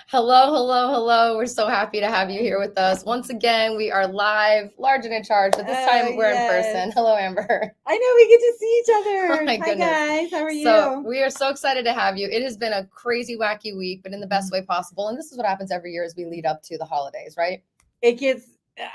Hello, hello, hello. We're so happy to have you here with us. Once again, we are live, large and in charge, but this time we're in person. Hello, Amber. I know we get to see each Oh other. my Hi goodness. guys, how are So you? we are so excited to have you. It has been a crazy, wacky week, but in the best way possible. And this is what happens every year as we lead up to the holidays, right? It gets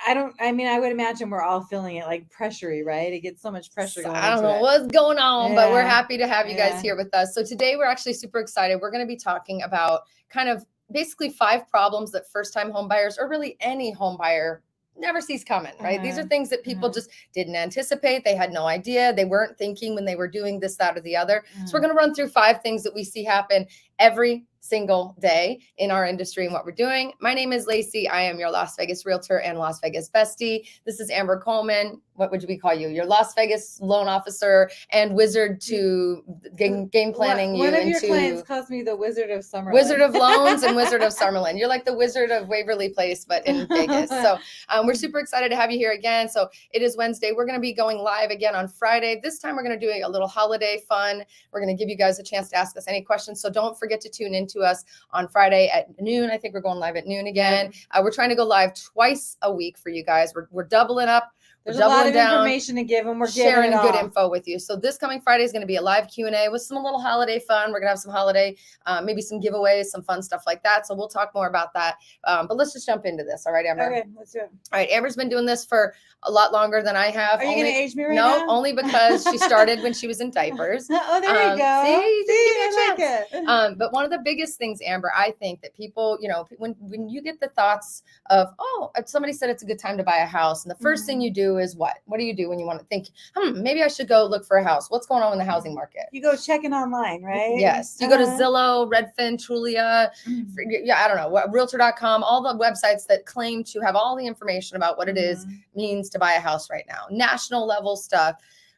I would imagine we're all feeling it like pressury, right? It gets so much pressure So going I don't into know it. what's going on, but we're Yeah. happy to have you guys Yeah. here with us. So today we're actually super excited. We're going to be talking about kind of basically 5 problems that first-time home buyers or really any home buyer never sees coming, right? These are things that people just didn't anticipate. They had no idea. They weren't thinking when they were doing this, that, or the other. So we're going to run through 5 things that we see happen every single day in our industry and what we're doing. My name is Laci. I am your Las Vegas realtor and Las Vegas bestie. This is Amber Coleman. What would we call you? Your Las Vegas loan officer and wizard to game planning One you of your into clients calls me the Wizard of Summerlin. Wizard of Loans and Wizard of Summerlin. You're like the Wizard of Waverly Place, but in Vegas. So we're super excited to have you here again. So it is Wednesday. We're going to be going live again on Friday. This time we're going to do a little holiday fun. We're going to give you guys a chance to ask us any questions. So don't forget to tune into us on Friday at noon. I think we're going live at noon again. We're trying to go live twice a week for you guys. We're doubling up. There's a lot of information to give, and we're sharing giving it good all. info with you. So this coming Friday is going to be a live Q&A with some little holiday fun. We're going to have some holiday, maybe some giveaways, some fun stuff like that. So we'll talk more about that. But let's just jump into this. All right, Amber? Okay, let's do it. All right, Amber's been doing this for a lot longer than I have. Are you going to age me right now? No, only because she started when she was in diapers. Oh, there you go. See, you I didn't give me a chance. But one of the biggest things, Amber, I think that people, when you get the thoughts of, oh, somebody said it's a good time to buy a house, and the first thing you do is what? What do you do when you want to think, maybe I should go look for a house? What's going on in the housing market? You go checking online, right? Yes. You go to Zillow, Redfin, Trulia, I don't know, Realtor.com, all the websites that claim to have all the information about what it is means to buy a house right now. National level stuff.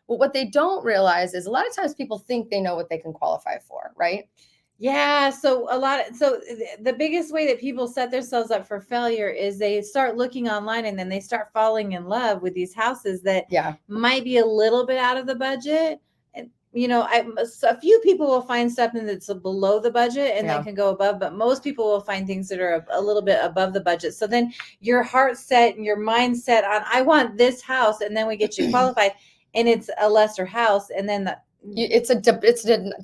But what they don't realize is a lot of times people think they know what they can qualify for, right? Yeah. So the biggest way that people set themselves up for failure is they start looking online and then they start falling in love with these houses that might be a little bit out of the budget. And, a few people will find something that's below the budget and then can go above, but most people will find things that are a little bit above the budget. So then your heart set and your mindset on, I want this house. And then we get you qualified and it's a lesser house. And then it's a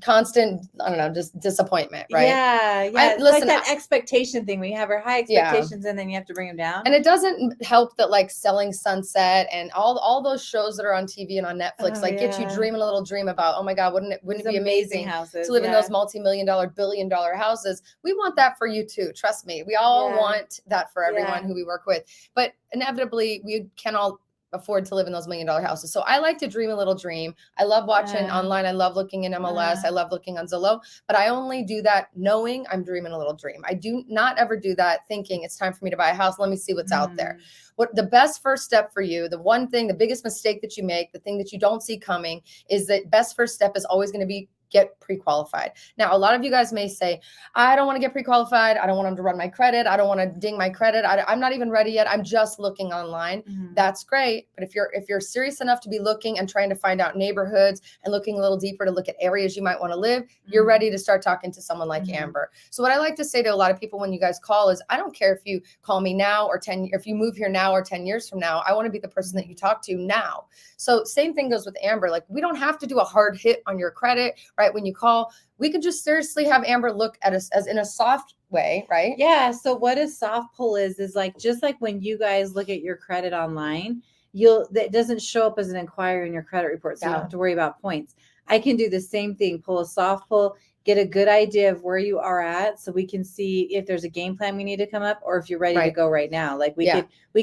constant, I don't know, just disappointment, right? Yeah. It's like that expectation thing. We have our high expectations and then you have to bring them down. And it doesn't help that like Selling Sunset and all those shows that are on TV and on Netflix get you dreaming a little dream about, oh my God, wouldn't it be amazing houses, to live in those multi-million-dollar, billion-dollar houses? We want that for you too. Trust me. We all want that for everyone who we work with. But inevitably, we can all afford to live in those $1 million houses. So I like to dream a little dream. I love watching online. I love looking in MLS. I love looking on Zillow, but I only do that knowing I'm dreaming a little dream. I do not ever do that thinking it's time for me to buy a house. Let me see what's out there. What the best first step for you, the one thing, the biggest mistake that you make, the thing that you don't see coming is that best first step is always going to be get pre-qualified. Now, a lot of you guys may say, I don't want to get pre-qualified. I don't want them to run my credit. I don't want to ding my credit. I'm not even ready yet. I'm just looking online. That's great. But if you're serious enough to be looking and trying to find out neighborhoods and looking a little deeper to look at areas you might want to live, you're ready to start talking to someone like Amber. So what I like to say to a lot of people when you guys call is, I don't care if you call me now or if you move here now or 10 years from now, I want to be the person that you talk to now. So same thing goes with Amber. Like, we don't have to do a hard hit on your credit, right? When you call, we could just seriously have Amber look at us as in a soft way, right? Yeah. So what a soft pull is like, just like when you guys look at your credit online, that doesn't show up as an inquiry in your credit report. So you don't have to worry about points. I can do the same thing, pull a soft pull, get a good idea of where you are at so we can see if there's a game plan we need to come up or if you're ready to go right now. Like we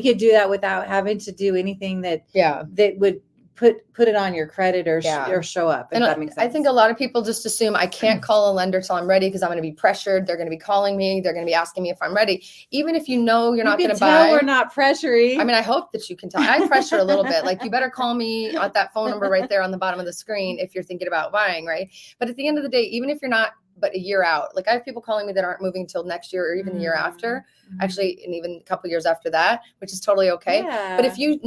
could do that without having to do anything that would put it on your credit or show up. If that makes sense. I think a lot of people just assume I can't call a lender till I'm ready because I'm going to be pressured. They're going to be calling me. They're going to be asking me if I'm ready. Even if you know you're not going to buy. We're not pressuring. I mean, I hope that you can tell. I pressure a little bit. Like, you better call me at that phone number right there on the bottom of the screen if you're thinking about buying, right? But at the end of the day, even if you're not but a year out. Like I have people calling me that aren't moving till next year or even the year after, actually, and even a couple years after that, which is totally okay. Yeah. But if you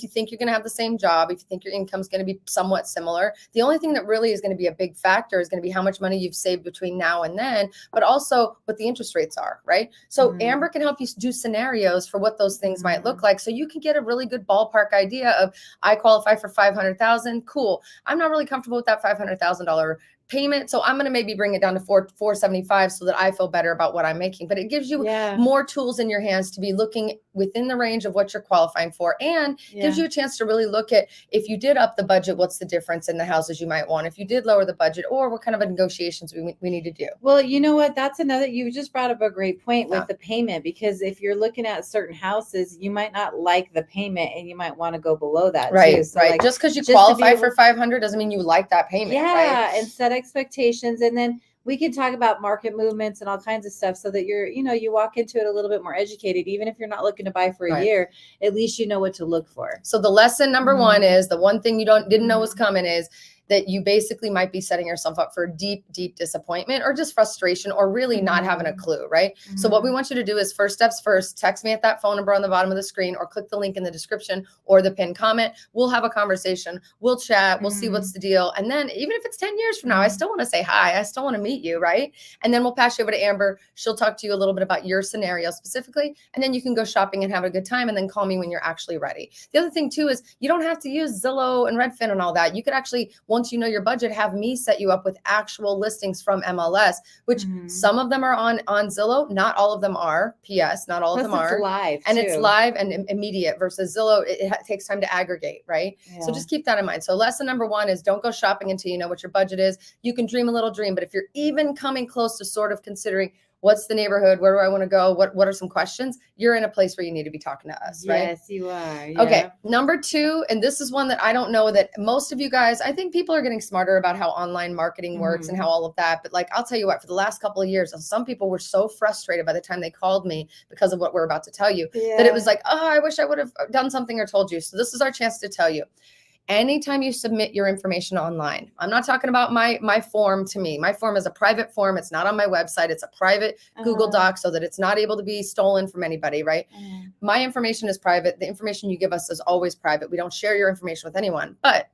think you're going to have the same job, if you think your income is going to be somewhat similar, the only thing that really is going to be a big factor is going to be how much money you've saved between now and then, but also what the interest rates are, right? So Amber can help you do scenarios for what those things might look like. So you can get a really good ballpark idea of, I qualify for $500,000. Cool. I'm not really comfortable with that $500,000 payment. So I'm going to maybe bring it down to $475 so that I feel better about what I'm making. But it gives you more tools in your hands to be looking within the range of what you're qualifying for, and gives you a chance to really look at, if you did up the budget, what's the difference in the houses you might want? If you did lower the budget, or what kind of negotiations we need to do. Well, you know what? That's another, you just brought up a great point with the payment, because if you're looking at certain houses, you might not like the payment and you might want to go below that too. So right. Just because you qualify for 500 doesn't mean you like that payment. Yeah. Right? And set expectations. And then we can talk about market movements and all kinds of stuff so that you're, you walk into it a little bit more educated. Even if you're not looking to buy for a year, at least you know what to look for. So the lesson number one is, the one thing you didn't know was coming is that you basically might be setting yourself up for deep, deep disappointment or just frustration, or really not having a clue, right? So what we want you to do is, first steps first, text me at that phone number on the bottom of the screen, or click the link in the description or the pinned comment. We'll have a conversation. We'll chat. We'll see what's the deal. And then even if it's 10 years from now, I still want to say hi. I still want to meet you, right? And then we'll pass you over to Amber. She'll talk to you a little bit about your scenario specifically, and then you can go shopping and have a good time, and then call me when you're actually ready. The other thing too is, you don't have to use Zillow and Redfin and all that. You could actually, once you know your budget, have me set you up with actual listings from MLS, which some of them are on Zillow. Not all of them are. P.S. Not all of them are. Live and too. It's live and immediate, versus Zillow, it takes time to aggregate, right? So just keep that in mind. So lesson number one is, don't go shopping until you know what your budget is. You can dream a little dream, but if you're even coming close to sort of considering, what's the neighborhood? Where do I want to go? What are some questions? You're in a place where you need to be talking to us, right? Yes, you are. Yeah. Okay. Number two, and this is one that I don't know that most of you guys, I think people are getting smarter about how online marketing works and how all of that. But like, I'll tell you what, for the last couple of years, some people were so frustrated by the time they called me because of what we're about to tell you, that it was like, oh, I wish I would have done something or told you. So this is our chance to tell you. Anytime you submit your information online, I'm not talking about my form to me. My form is a private form. It's not on my website. It's a private Google Doc, so that it's not able to be stolen from anybody, right? My information is private. The information you give us is always private. We don't share your information with anyone. But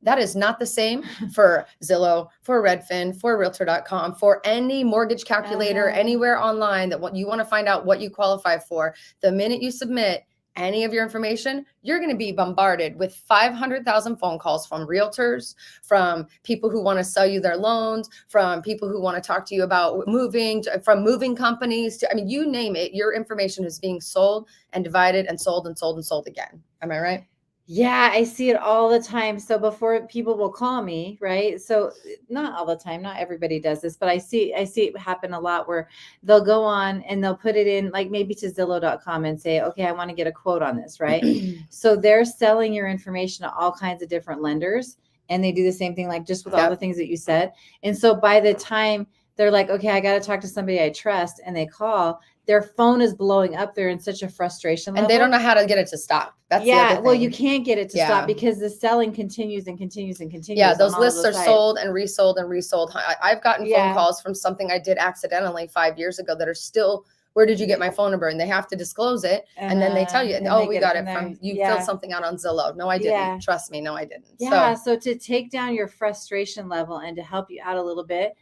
that is not the same for Zillow, for Redfin, for Realtor.com, for any mortgage calculator, anywhere online that what you want to find out what you qualify for. The minute you submit any of your information, you're going to be bombarded with 500,000 phone calls from realtors, from people who want to sell you their loans, from people who want to talk to you about moving, from moving companies to, I mean, you name it, your information is being sold and divided and sold and sold and sold again. Am I right? Yeah, I see it all the time. So before people will call me, right? So not all the time, not everybody does this, but I see it happen a lot where they'll go on and they'll put it in, like maybe to Zillow.com, and say, okay, I want to get a quote on this, right? So they're selling your information to all kinds of different lenders, and they do the same thing, like just with all the things that you said. And so by the time they're like, okay, I got to talk to somebody I trust, and they call, their phone is blowing up. They're in such a frustration level. And they don't know how to get it to stop. That's the other thing. Well, you can't get it to stop because the selling continues and continues and continues. Yeah, those lists are sold and resold and resold. I've gotten phone calls from something I did accidentally 5 years ago that are still, where did you get my phone number? And they have to disclose it. And then they tell you, oh, we got it from, you filled something out on Zillow. No, I didn't. Trust me. No, I didn't. Yeah. So to take down your frustration level and to help you out a little bit,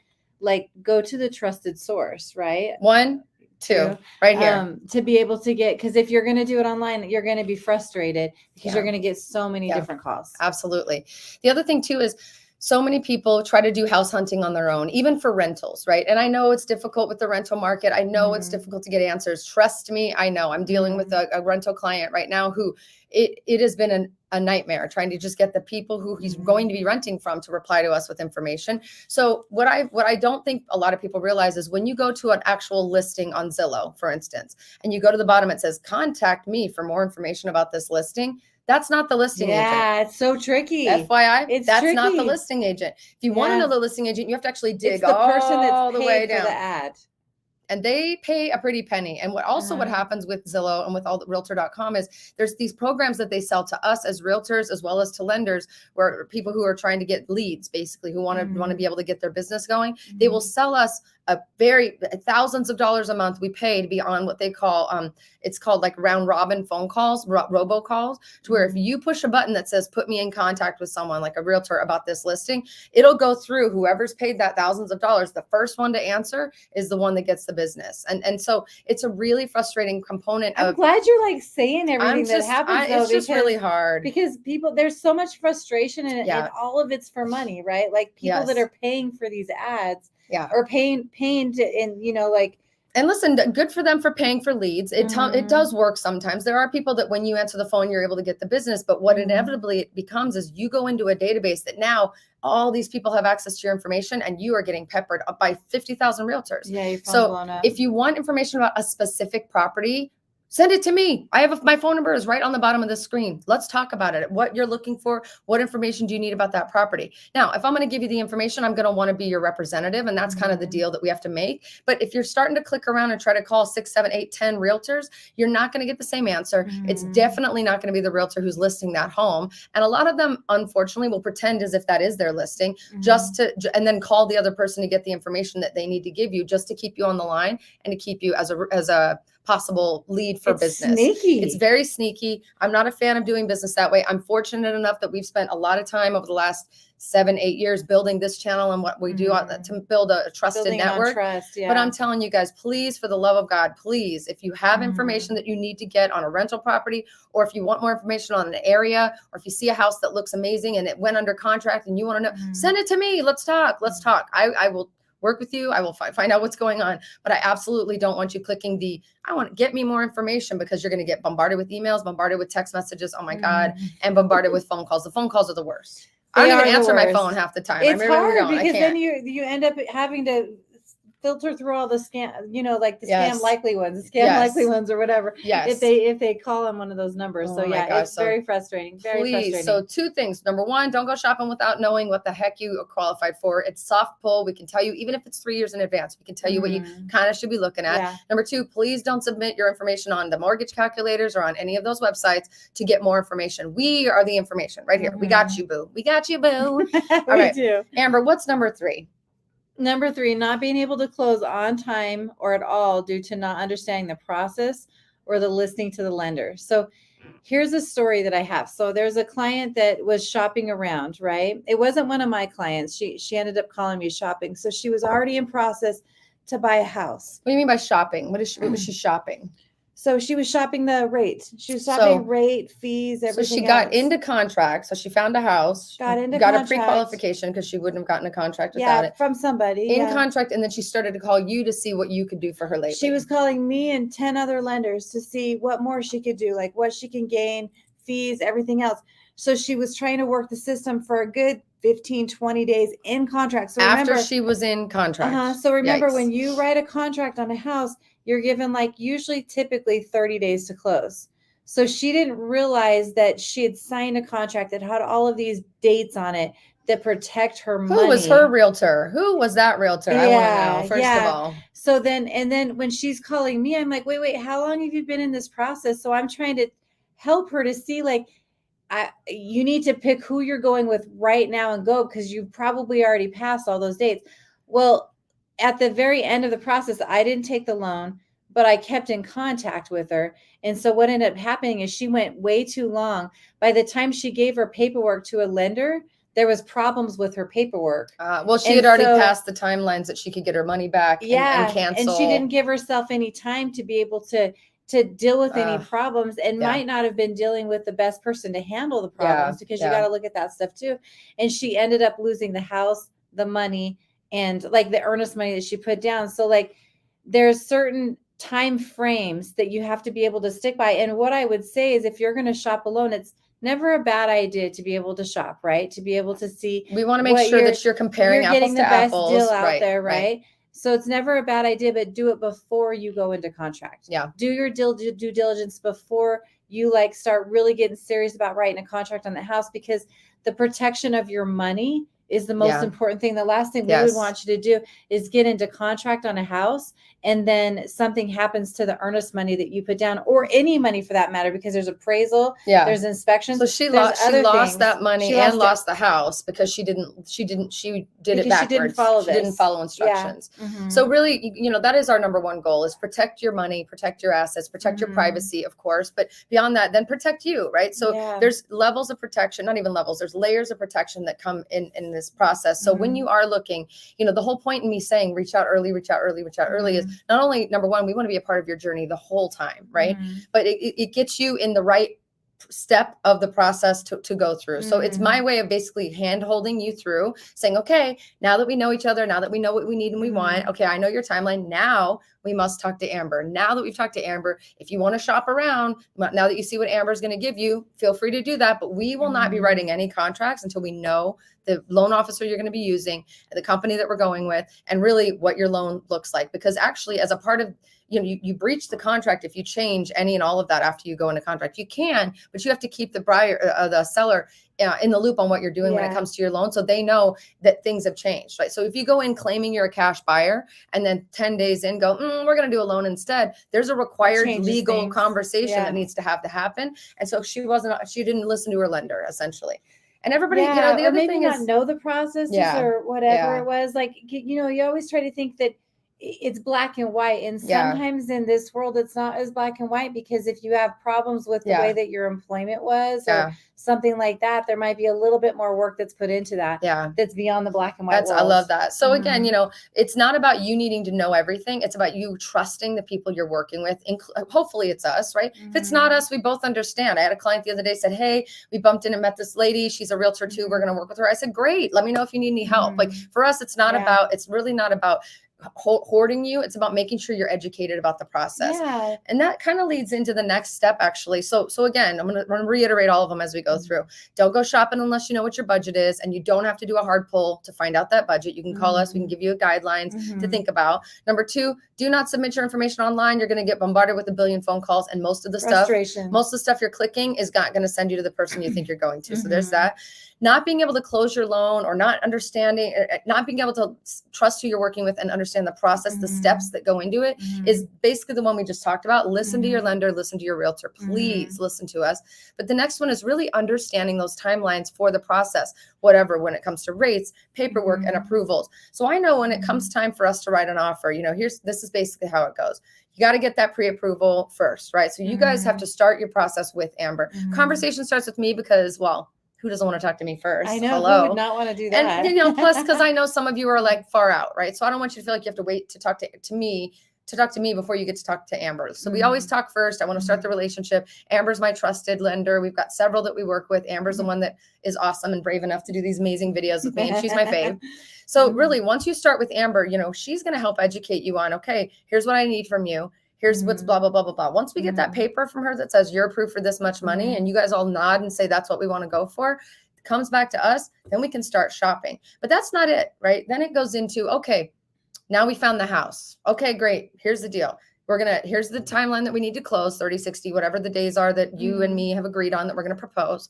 like go to the trusted source, right? 1, 2, right here. To be able to get, because if you're going to do it online, you're going to be frustrated because you're going to get so many different calls. Absolutely. The other thing too is, so many people try to do house hunting on their own, even for rentals, right? And I know it's difficult with the rental market. I know it's difficult to get answers. Trust me, I know. I'm dealing with a rental client right now who it has been a nightmare trying to just get the people who he's going to be renting from to reply to us with information. So what I don't think a lot of people realize is, when you go to an actual listing on Zillow, for instance, and you go to the bottom, it says, contact me for more information about this listing. That's not the listing agent. Yeah, it's so tricky. FYI, that's not the listing agent. If you want to know the listing agent, you have to actually dig all the way down. For the ad. and they pay a pretty penny. And what happens with Zillow and with all the realtor.com is there's these programs that they sell to us as realtors as well as to lenders, where people who are trying to get leads, basically, who want to be able to get their business going. They will sell us thousands of dollars a month we pay to be on what they call it's called like round robin phone calls, robocalls, to where if you push a button that says put me in contact with someone like a realtor about this listing, it'll go through whoever's paid that thousands of dollars. The first one to answer is the one that gets the business. And so it's a really frustrating component. I'm glad you're like saying everything that happens though, it's just really hard because people, there's so much frustration and all of it's for money, right? Like people that are paying for these ads or paying to, and and listen, good for them for paying for leads. It does work sometimes. There are people that when you answer the phone, you're able to get the business. But what inevitably it becomes is you go into a database that now all these people have access to your information, and you are getting peppered up by 50,000 realtors. Yeah, so if you want information about a specific property, send it to me. My phone number is right on the bottom of the screen. Let's talk about it. What you're looking for, what information do you need about that property? Now, if I'm going to give you the information, I'm going to want to be your representative. And that's kind of the deal that we have to make. But if you're starting to click around and try to call 6, 7, 8, 10 realtors, you're not going to get the same answer. It's definitely not going to be the realtor who's listing that home. And a lot of them, unfortunately, will pretend as if that is their listing and then call the other person to get the information that they need to give you, just to keep you on the line and to keep you as a possible lead for business. Sneaky. It's very sneaky. I'm not a fan of doing business that way. I'm fortunate enough that we've spent a lot of time over the last 7, 8 years building this channel and what we do to build a trusted network. But I'm telling you guys, please, for the love of God, please, if you have information that you need to get on a rental property, or if you want more information on an area, or if you see a house that looks amazing and it went under contract and you want to know, send it to me. Let's talk. I will work with you. I will find out what's going on, but I absolutely don't want you clicking I want to get me more information, because you're going to get bombarded with emails, bombarded with text messages. Oh my God. And bombarded with phone calls. The phone calls are the worst. I don't even answer my phone half the time. It's hard because then you end up having to filter through all the scam, like the scam likely ones, likely ones or whatever. Yes. If they call on one of those numbers. So it's very frustrating. Very frustrating. So 2 things. Number 1, don't go shopping without knowing what the heck you are qualified for. It's soft pull. We can tell you, even if it's 3 years in advance, we can tell you what you kind of should be looking at. Yeah. Number 2, please don't submit your information on the mortgage calculators or on any of those websites to get more information. We are the information right here. We got you, boo. We got you, boo. All right. Do. Amber, what's number 3? Number 3, not being able to close on time or at all due to not understanding the process or the listing to the lender. So here's a story that I have. So there's a client that was shopping around, right? It wasn't one of my clients. She ended up calling me shopping. So she was already in process to buy a house. What do you mean by shopping? What was she shopping? So she was shopping the rate. She was shopping rate, fees, everything. So she got into contract. So she found a house. Got a pre-qualification, because she wouldn't have gotten a contract without it. From somebody. In contract, and then she started to call you to see what you could do for her lately. She was calling me and 10 other lenders to see what more she could do, like what she can gain, fees, everything else. So she was trying to work the system for a good 15, 20 days in contract. So after she was in contract. So remember, when you write a contract on a house, you're given typically 30 days to close. So she didn't realize that she had signed a contract that had all of these dates on it that protect her money. Who was her realtor? Who was that realtor? I want to know, first of all. So then when she's calling me, I'm like, wait, how long have you been in this process? So I'm trying to help her to see, you need to pick who you're going with right now and go, because you've probably already passed all those dates. Well, at the very end of the process, I didn't take the loan, but I kept in contact with her. And so what ended up happening is she went way too long. By the time she gave her paperwork to a lender, there was problems with her paperwork. She had already passed the timelines that she could get her money back and cancel. And she didn't give herself any time to be able to deal with any problems, and might not have been dealing with the best person to handle the problems, because you got to look at that stuff too. And she ended up losing the house, the money, and the earnest money that she put down. So there's certain time frames that you have to be able to stick by. And what I would say is, if you're going to shop alone, it's never a bad idea to be able to shop, right? To be able to see. We want to make sure that you're comparing apples to apples. Getting the best deal out there, right? So it's never a bad idea, but do it before you go into contract. Yeah. Do your due diligence before you start really getting serious about writing a contract on the house, because the protection of your money is the most important thing. The last thing we would want you to do is get into contract on a house and then something happens to the earnest money that you put down, or any money for that matter, because there's appraisal, there's inspections. So she lost that money and lost the house because she did it backwards. She didn't follow instructions. So really, that is our number one goal, is protect your money, protect your assets, protect your privacy, of course, but beyond that, then protect you, right? So there's levels of protection, not even levels, there's layers of protection that come in this process. So when you are looking, the whole point in me saying reach out early is not only, number one, we want to be a part of your journey the whole time, right? But it gets you in the right step of the process to go through. So it's my way of basically hand holding you through, saying, okay, now that we know each other, now that we know what we need and we want, okay, I know your timeline. Now we must talk to Amber. Now that we've talked to Amber, if you want to shop around, now that you see what Amber is going to give you, feel free to do that. But we will not be writing any contracts until we know the loan officer you're going to be using, the company that we're going with, and really what your loan looks like. Because actually, as a part of, you breach the contract if you change any and all of that after you go into contract. You can, but you have to keep the seller in the loop on what you're doing when it comes to your loan, so they know that things have changed, right? So if you go in claiming you're a cash buyer and then 10 days in go, we're going to do a loan instead, there's a required legal conversation that needs to happen. And so she didn't listen to her lender, essentially. And everybody, the other thing is, know the processes or whatever it was. Like, you always try to think that it's black and white. And sometimes in this world, it's not as black and white, because if you have problems with the way that your employment was or something like that, there might be a little bit more work that's put into that. That's beyond the black and white world. I love that. So again, it's not about you needing to know everything. It's about you trusting the people you're working with. Hopefully it's us, right? If it's not us, we both understand. I had a client the other day said, hey, we bumped in and met this lady. She's a realtor too. We're going to work with her. I said, great. Let me know if you need any help. Like for us, it's really not about hoarding you. It's about making sure you're educated about the process. And that kind of leads into the next step, actually. So again, I'm going to reiterate all of them as we go through. Don't go shopping unless you know what your budget is, and you don't have to do a hard pull to find out that budget. You can call us. We can give you guidelines to think about. Number two, do not submit your information online. You're going to get bombarded with a billion phone calls, and most of the stuff you're clicking is not going to send you to the person you think you're going to. So there's that. Not being able to close your loan, or not understanding, not being able to trust who you're working with and understand the process, the steps that go into it, is basically the one we just talked about. Listen to your lender, listen to your realtor, please listen to us. But the next one is really understanding those timelines for the process, whatever, when it comes to rates, paperwork, and approvals. So I know when it comes time for us to write an offer, this is basically how it goes. You got to get that pre-approval first, right? So you guys have to start your process with Amber. Conversation starts with me because, well, who doesn't want to talk to me first? I know. Who would not want to do that? And plus, because I know some of you are like far out, right? So I don't want you to feel like you have to wait to talk to me before you get to talk to Amber. So we always talk first. I want to start the relationship. Amber's my trusted lender. We've got several that we work with. Amber's the one that is awesome and brave enough to do these amazing videos with me, and she's my fave. So really, once you start with Amber, she's going to help educate you on, okay, here's what I need from you. Here's what's blah, blah, blah, blah, blah. Once we get that paper from her that says you're approved for this much money, and you guys all nod and say that's what we want to go for, it comes back to us, then we can start shopping. But that's not it, right? Then it goes into, okay, now we found the house. Okay, great. Here's the deal. Here's the timeline that we need to close, 30, 60, whatever the days are that you and me have agreed on that we're going to propose.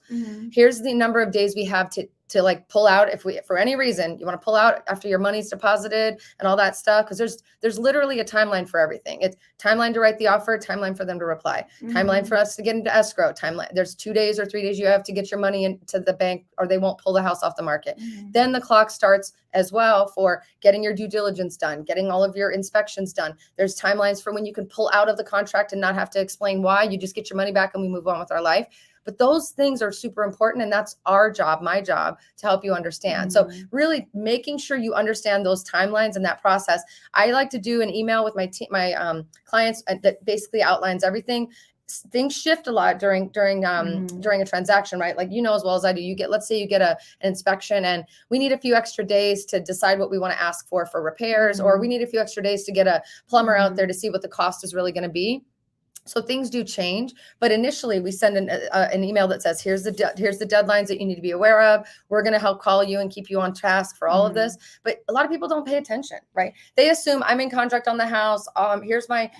Here's the number of days we have to like pull out if for any reason you want to pull out after your money's deposited and all that stuff, because there's literally a timeline for everything. It's timeline to write the offer, timeline for them to reply, timeline for us to get into escrow, timeline. There's 2 days or 3 days you have to get your money into the bank, or they won't pull the house off the market. Then the clock starts as well for getting your due diligence done, getting all of your inspections done. There's timelines for when you can pull out of the contract and not have to explain why. You just get your money back and we move on with our life. But those things are super important, and that's our job, my job, to help you understand. So really making sure you understand those timelines and that process. I like to do an email with my clients that basically outlines everything. Things shift a lot during a transaction, right? Like, as well as I do, let's say you get an inspection and we need a few extra days to decide what we want to ask for repairs, or we need a few extra days to get a plumber out there to see what the cost is really going to be. So things do change, but initially we send an email that says, here's the deadlines that you need to be aware of. We're going to help call you and keep you on task for all of this. But a lot of people don't pay attention, right? They assume I'm in contract on the house. Here's my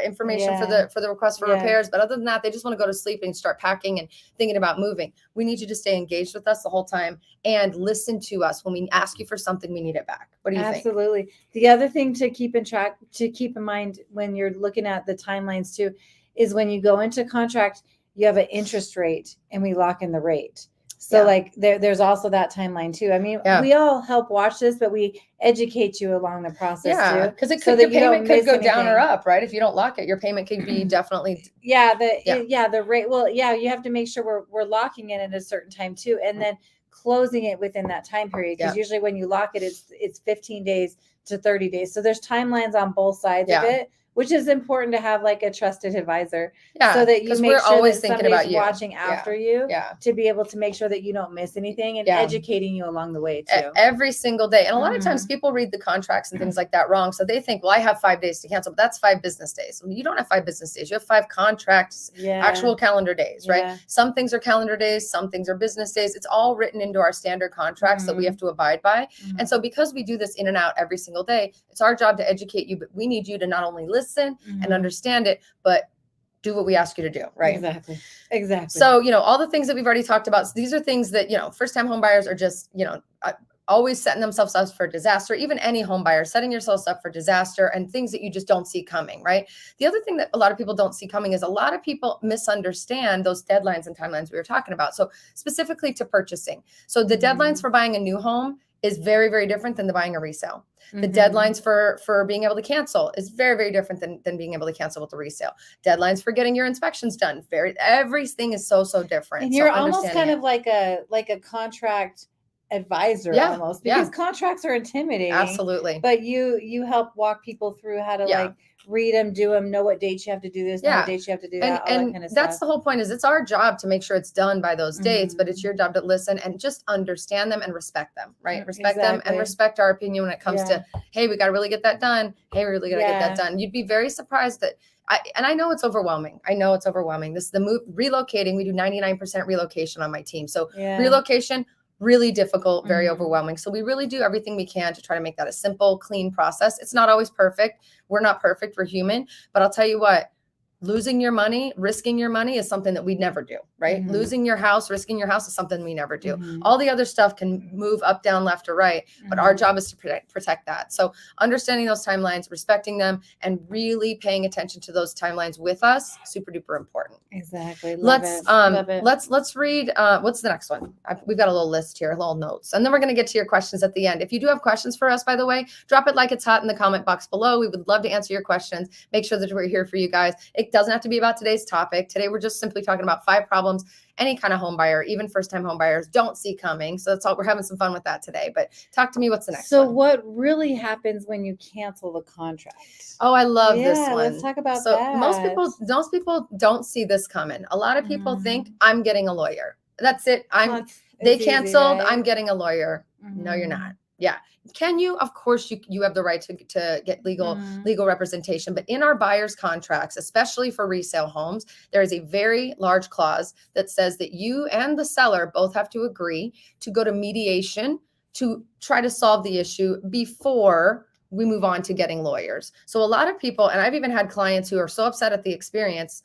information for the request for repairs. But other than that, they just want to go to sleep and start packing and thinking about moving. We need you to stay engaged with us the whole time and listen to us. When we ask you for something, we need it back. What do you think? Absolutely. The other thing to keep in mind when you're looking at the timelines too, is when you go into contract, you have an interest rate and we lock in the rate. So like there's also that timeline too. I mean, we all help watch this, but we educate you along the process too. Because your payment could go down or up, right? If you don't lock it, your payment could be definitely. The rate. Well, you have to make sure we're locking it at a certain time too. And then closing it within that time period. Because usually when you lock it, it's 15 days to 30 days. So there's timelines on both sides of it, which is important to have like a trusted advisor, so that you make sure always that thinking about somebody's you. watching after you, to be able to make sure that you don't miss anything and educating you along the way too. Every single day. And a lot of times people read the contracts and things like that wrong. So they think, well, I have 5 days to cancel, but that's 5 business days. Well, you don't have 5 business days. You have 5 contracts, actual calendar days, right? Some things are calendar days. Some things are business days. It's all written into our standard contracts that we have to abide by. And so because we do this in and out every single day, it's our job to educate you, but we need you to not only listen and understand it, but do what we ask you to do, right? Exactly. So, all the things that we've already talked about, these are things that, first-time home buyers are just, always setting themselves up for disaster. Even any home buyer setting yourselves up for disaster and things that you just don't see coming, right? The other thing that a lot of people don't see coming is a lot of people misunderstand those deadlines and timelines we were talking about. So specifically to purchasing. So the deadlines for buying a new home is very, very different than the buying a resale. The deadlines for being able to cancel is very, very different than being able to cancel with the resale. Deadlines for getting your inspections done, everything is so different. And you're almost kind of like a contract advisor almost, because contracts are intimidating. Absolutely. But you help walk people through how to like read them, do them, know what dates you have to do this, know what dates you have to do that, all that kind of stuff. That's the whole point, is it's our job to make sure it's done by those dates, but it's your job to listen and just understand them and respect them, right? Respect them and respect our opinion when it comes to, hey, we got to really get that done. Hey, we really got to get that done. You'd be very surprised that I know it's overwhelming. Relocating, we do 99% relocation on my team. So relocation, really difficult, very overwhelming. So we really do everything we can to try to make that a simple, clean process. It's not always perfect. We're not perfect. We're human. But I'll tell you what, losing your money, risking your money is something that we'd never do, right? Losing your house, risking your house is something we never do. All the other stuff can move up, down, left, or right, but our job is to protect that. So understanding those timelines, respecting them, and really paying attention to those timelines with us, super duper important. Exactly. Let's read, what's the next one? We've got a little list here, little notes, and then we're going to get to your questions at the end. If you do have questions for us, by the way, drop it like it's hot in the comment box below. We would love to answer your questions. Make sure that we're here for you guys. It doesn't have to be about today's topic. Today, we're just simply talking about 5 problems any kind of home buyer, even first-time home buyers, don't see coming. So that's all. We're having some fun with that today. But talk to me. What's the next one? So what really happens when you cancel the contract? Oh, I love this one. Let's talk about that. So most people don't see this coming. A lot of people think I'm getting a lawyer. That's it. They canceled. Easy, right? I'm getting a lawyer. No, you're not. Yeah. Can you? Of course, you have the right to get legal representation. But in our buyer's contracts, especially for resale homes, there is a very large clause that says that you and the seller both have to agree to go to mediation to try to solve the issue before we move on to getting lawyers. So a lot of people, and I've even had clients who are so upset at the experience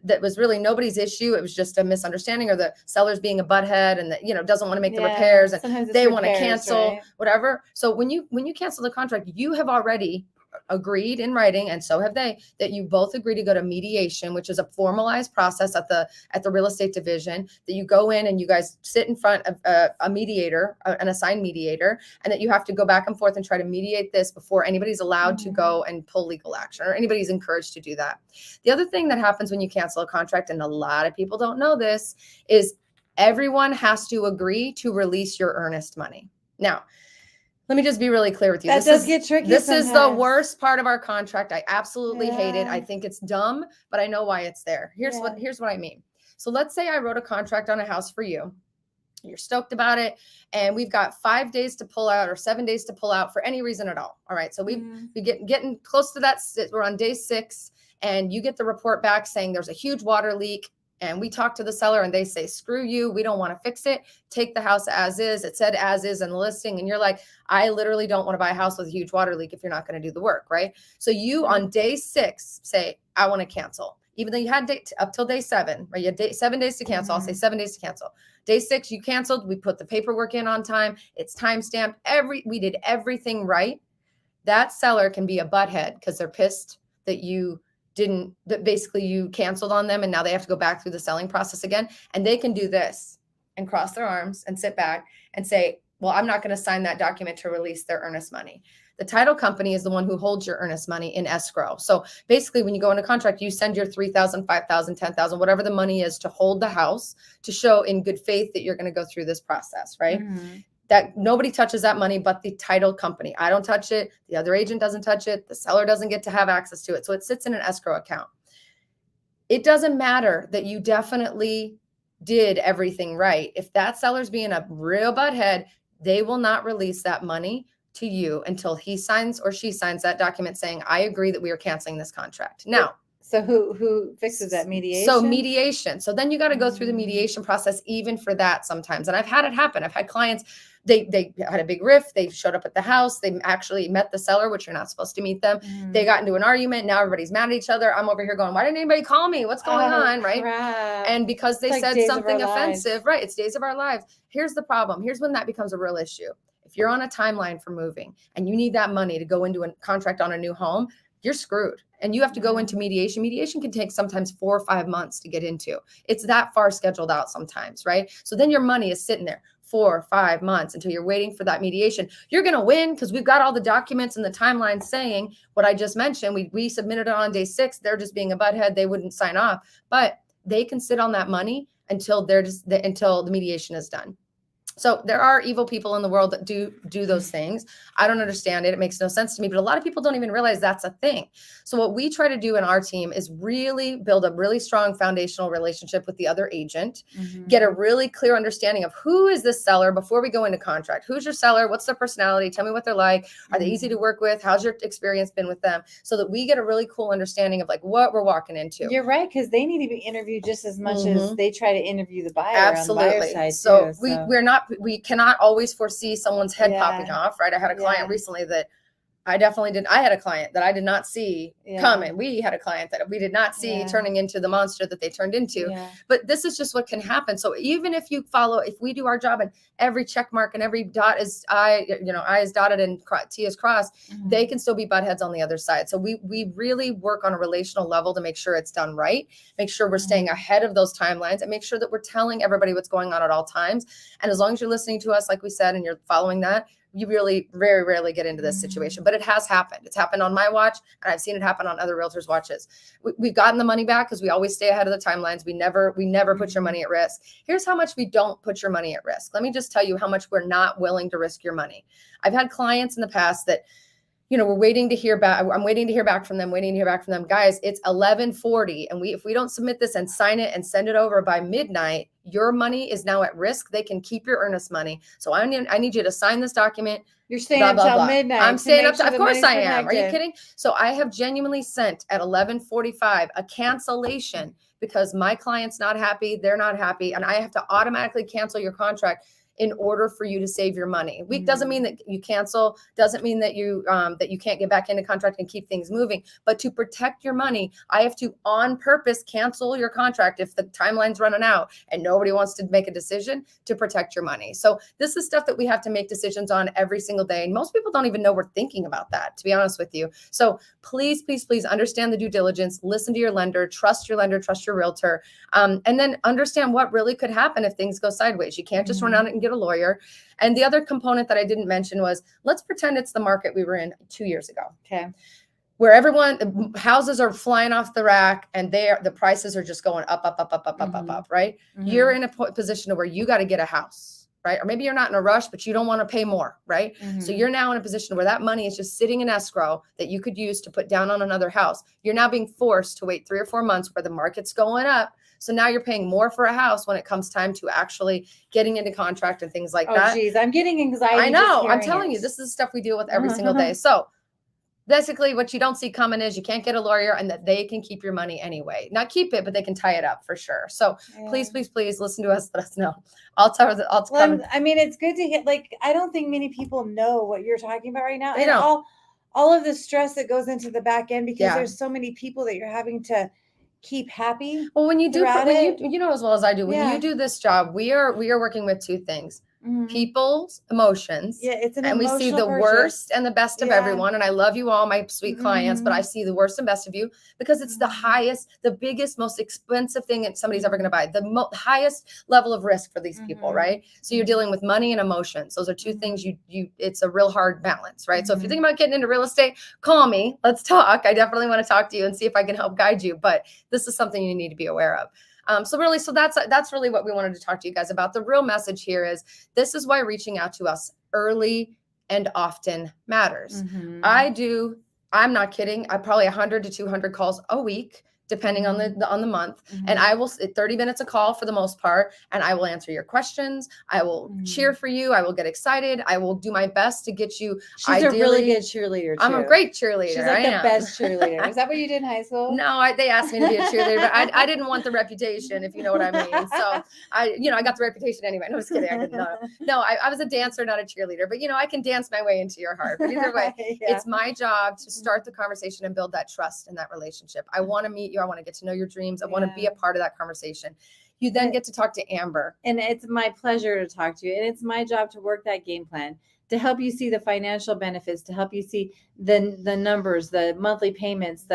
that was really nobody's issue. It was just a misunderstanding, or the seller's being a butthead and that, doesn't want to make the repairs, and they want to cancel, whatever. So when you cancel the contract, you have already agreed in writing, and so have they, that you both agree to go to mediation, which is a formalized process at the real estate division, that you go in and you guys sit in front of a mediator, an assigned mediator, and that you have to go back and forth and try to mediate this before anybody's allowed to go and pull legal action, or anybody's encouraged to do that. The other thing that happens when you cancel a contract, and a lot of people don't know this, is everyone has to agree to release your earnest money. Now, let me just be really clear with you. That does get tricky. This is the worst part of our contract. I absolutely hate it. I think it's dumb, but I know why it's there. Here's what I mean. So let's say I wrote a contract on a house for you. You're stoked about it, and we've got 5 days to pull out, or 7 days to pull out for any reason at all. All right. So we get getting close to that. We're on day 6. and you get the report back saying there's a huge water leak, and we talk to the seller and they say, screw you, we don't want to fix it. Take the house as is. It said as is in the listing. And you're like, I literally don't want to buy a house with a huge water leak if you're not going to do the work, right? So you on day 6 say, I want to cancel. Even though you had up till day 7, right? You had 7 days to cancel. I'll say 7 days to cancel. Day 6, you canceled. We put the paperwork in on time. It's timestamped. We did everything right. That seller can be a butthead because they're pissed that basically you canceled on them, and now they have to go back through the selling process again. And they can do this and cross their arms and sit back and say, well, I'm not going to sign that document to release their earnest money. The title company is the one who holds your earnest money in escrow. So basically, when you go into contract, you send your $3,000, $5,000, $10,000, whatever the money is, to hold the house, to show in good faith that you're going to go through this process, right? Mm-hmm. That nobody touches that money but the title company. I don't touch it. The other agent doesn't touch it. The seller doesn't get to have access to it. So it sits in an escrow account. It doesn't matter that you definitely did everything right. If that seller's being a real butthead, they will not release that money to you until he signs or she signs that document saying, I agree that we are canceling this contract. Now, so who fixes that? Mediation? So mediation. So then you got to go through the mediation process even for that sometimes. And I've had it happen. I've had clients, they had a big rift. They showed up at the house. They actually met the seller, which you're not supposed to meet them. They got into an argument. Now everybody's mad at each other. I'm over here going, why didn't anybody call me? What's going on? Right. Crap. And because they said something offensive, right? It's days of our lives. Here's the problem. Here's when that becomes a real issue. If you're on a timeline for moving and you need that money to go into a contract on a new home, you're screwed. And you have to go into mediation. Mediation can take sometimes 4 or 5 months to get into. It's that far scheduled out sometimes, right? So then your money is sitting there 4 or 5 months until you're waiting for that mediation. You're going to win because we've got all the documents and the timeline saying what I just mentioned. We submitted it on day 6. They're just being a butthead. They wouldn't sign off, but they can sit on that money until until the mediation is done. So there are evil people in the world that do those things. I don't understand it. It makes no sense to me, but a lot of people don't even realize that's a thing. So what we try to do in our team is really build a really strong foundational relationship with the other agent, get a really clear understanding of who is this seller before we go into contract. Who's your seller? What's their personality? Tell me what they're like. Are they easy to work with? How's your experience been with them? So that we get a really cool understanding of like what we're walking into. You're right, because they need to be interviewed just as much as they try to interview the buyer. Absolutely. On the buyer side so too, we cannot always foresee someone's head popping off, right? I had a client recently that I definitely didn't. I had a client that I did not see coming. We had a client that we did not see turning into the monster that they turned into. But this is just what can happen. So even if we do our job and every check mark and every dot is I is dotted and T is crossed, they can still be buttheads on the other side. So we really work on a relational level to make sure it's done right, make sure we're staying ahead of those timelines, and make sure that we're telling everybody what's going on at all times. And as long as you're listening to us, like we said, and you're following that, you really very rarely get into this situation, but it has happened. It's happened on my watch, and I've seen it happen on other realtors' watches. We've gotten the money back because we always stay ahead of the timelines. We never put your money at risk. Here's how much we don't put your money at risk. Let me just tell you how much we're not willing to risk your money. I've had clients in the past that, we're waiting to hear back. I'm waiting to hear back from them, Guys, it's 11:40. And if we don't submit this and sign it and send it over by midnight, your money is now at risk. They can keep your earnest money. So I need you to sign this document. You're staying up till midnight. I'm staying up. Of course I am. Are you kidding? So I have genuinely sent at 11:45 a cancellation because my client's not happy. They're not happy. And I have to automatically cancel your contract in order for you to save your money. Week doesn't mean that you cancel, doesn't mean that you can't get back into contract and keep things moving. But to protect your money, I have to on purpose cancel your contract if the timeline's running out and nobody wants to make a decision to protect your money. So this is stuff that we have to make decisions on every single day. And most people don't even know we're thinking about that, to be honest with you. So please, please, please understand the due diligence, listen to your lender, trust your realtor, and then understand what really could happen if things go sideways. You can't just run out and get a lawyer. And the other component that I didn't mention was, let's pretend it's the market we were in 2 years ago. Okay. Where houses are flying off the rack and the prices are just going up, right? You're in a position where you got to get a house, right? Or maybe you're not in a rush, but you don't want to pay more, right? So you're now in a position where that money is just sitting in escrow that you could use to put down on another house. You're now being forced to wait 3 or 4 months where the market's going up. So now you're paying more for a house when it comes time to actually getting into contract and things like that. Oh, geez, I'm getting anxiety. I know. I'm telling you, this is stuff we deal with every single day. So Basically, what you don't see coming is you can't get a lawyer and that they can keep your money anyway. Not keep it, but they can tie it up for sure. So please listen to us. Let us know. I mean, it's good to get, like, I don't think many people know what you're talking about right now. They don't. All of the stress that goes into the back end, because there's so many people that you're having to keep happy. Well, when you know as well as I do, when you do this job, we are working with two things. People's emotions. Yeah, it's an and we see the worst and the best of everyone. And I love you all, my sweet clients, but I see the worst and best of you because it's the highest, the biggest, most expensive thing that somebody's ever going to buy. The highest level of risk for these people, right? So you're dealing with money and emotions. Those are two things it's a real hard balance, right? So if you're thinking about getting into real estate, call me. Let's talk. I definitely want to talk to you and see if I can help guide you. But this is something you need to be aware of. So that's really what we wanted to talk to you guys about. The real message here is this is why reaching out to us early and often matters. I'm not kidding. I probably 100 to 200 calls a week, depending on the month. And I will 30 minutes a call for the most part. And I will answer your questions. I will cheer for you. I will get excited. I will do my best to get you. She's a really good cheerleader too. I'm a great cheerleader. She's like the best cheerleader. Is that what you did in high school? No, they asked me to be a cheerleader, but I didn't want the reputation, if you know what I mean. So I got the reputation anyway. No, just kidding. I didn't know. No, I was a dancer, not a cheerleader, but I can dance my way into your heart. But either way, it's my job to start the conversation and build that trust in that relationship. I want to meet you. I want to get to know your dreams. I want to be a part of that conversation. You then get to talk to Amber. And it's my pleasure to talk to you. And it's my job to work that game plan, to help you see the financial benefits, to help you see the numbers, the monthly payments,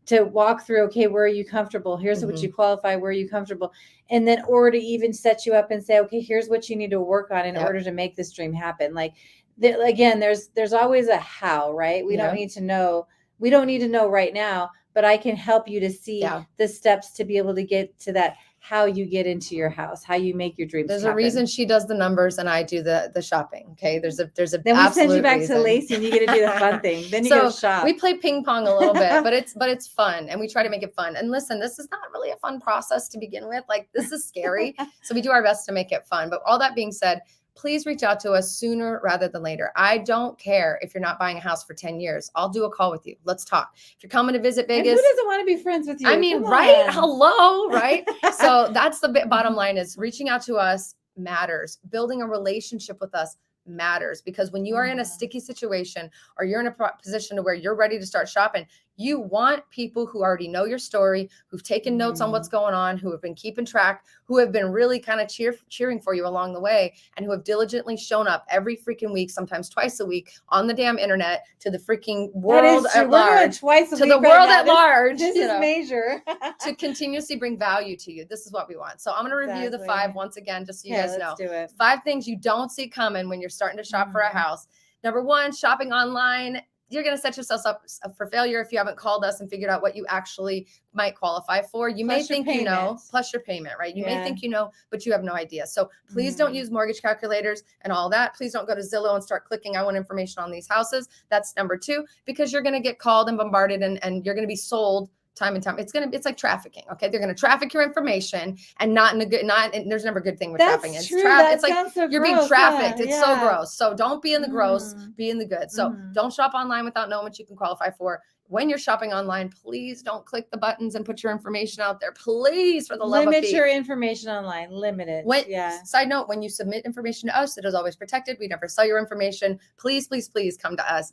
to walk through, okay, where are you comfortable? Here's what you qualify, where are you comfortable? And then, or to even set you up and say, okay, here's what you need to work on in order to make this dream happen. Like, again, there's always a how, right? We don't need to know. We don't need to know right now, but I can help you to see the steps to be able to get to that, how you get into your house, how you make your dreams There's happen. A reason she does the numbers and I do the shopping. Okay. There's a then we send you back to Laci and you get to do the fun thing. Then you go shop. We play ping pong a little bit, but it's fun and we try to make it fun. And listen, this is not really a fun process to begin with. Like, this is scary. So we do our best to make it fun. But all that being said, please reach out to us sooner rather than later. I don't care if you're not buying a house for 10 years. I'll do a call with you. Let's talk. If you're coming to visit Vegas. And who doesn't want to be friends with you? I mean, right? Hello, right? So that's the bottom line, is reaching out to us matters. Building a relationship with us matters, because when you are in a sticky situation or you're in a position to where you're ready to start shopping, you want people who already know your story, who've taken notes on what's going on, who have been keeping track, who have been really kind of cheering for you along the way, and who have diligently shown up every freaking week, sometimes twice a week, on the damn internet to the freaking world at large. To the world at large. This is major. To continuously bring value to you. This is what we want. So I'm going to review the 5 once again, just so you guys know. Do it. 5 things you don't see coming when you're starting to shop for a house. Number 1, shopping online. You're going to set yourself up for failure if you haven't called us and figured out what you actually might qualify for. You may think you know, plus your payment, right? You may think you know, but you have no idea. So please don't use mortgage calculators and all that. Please don't go to Zillow and start clicking, I want information on these houses. That's number 2, because you're going to get called and bombarded and you're going to be sold time and time. It's like trafficking. Okay. They're going to traffic your information and there's never a good thing with trafficking. It's it's like so you're being trafficked. It's so gross. So don't be in the gross, be in the good. So don't shop online without knowing what you can qualify for. When you're shopping online, please don't click the buttons and put your information out there. Please, for the love of Pete. Limit your information online. Limit it. Side note, when you submit information to us, it is always protected. We never sell your information. Please, please, please come to us.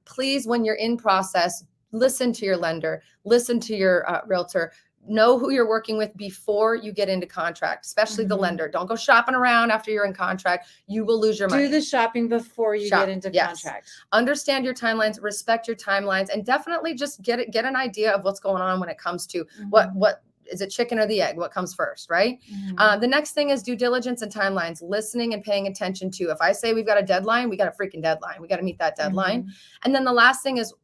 Please, when you're in process, listen to your lender, listen to your realtor, know who you're working with before you get into contract, especially the lender. Don't go shopping around after you're in contract. You will lose your money. Do the shopping before you get into contract. Understand your timelines, respect your timelines, and definitely just get an idea of what's going on when it comes to what is it, chicken or the egg? What comes first, right? The next thing is due diligence and timelines, listening and paying attention to. If I say we've got a deadline, we got a freaking deadline. We got to meet that deadline. And then the last thing is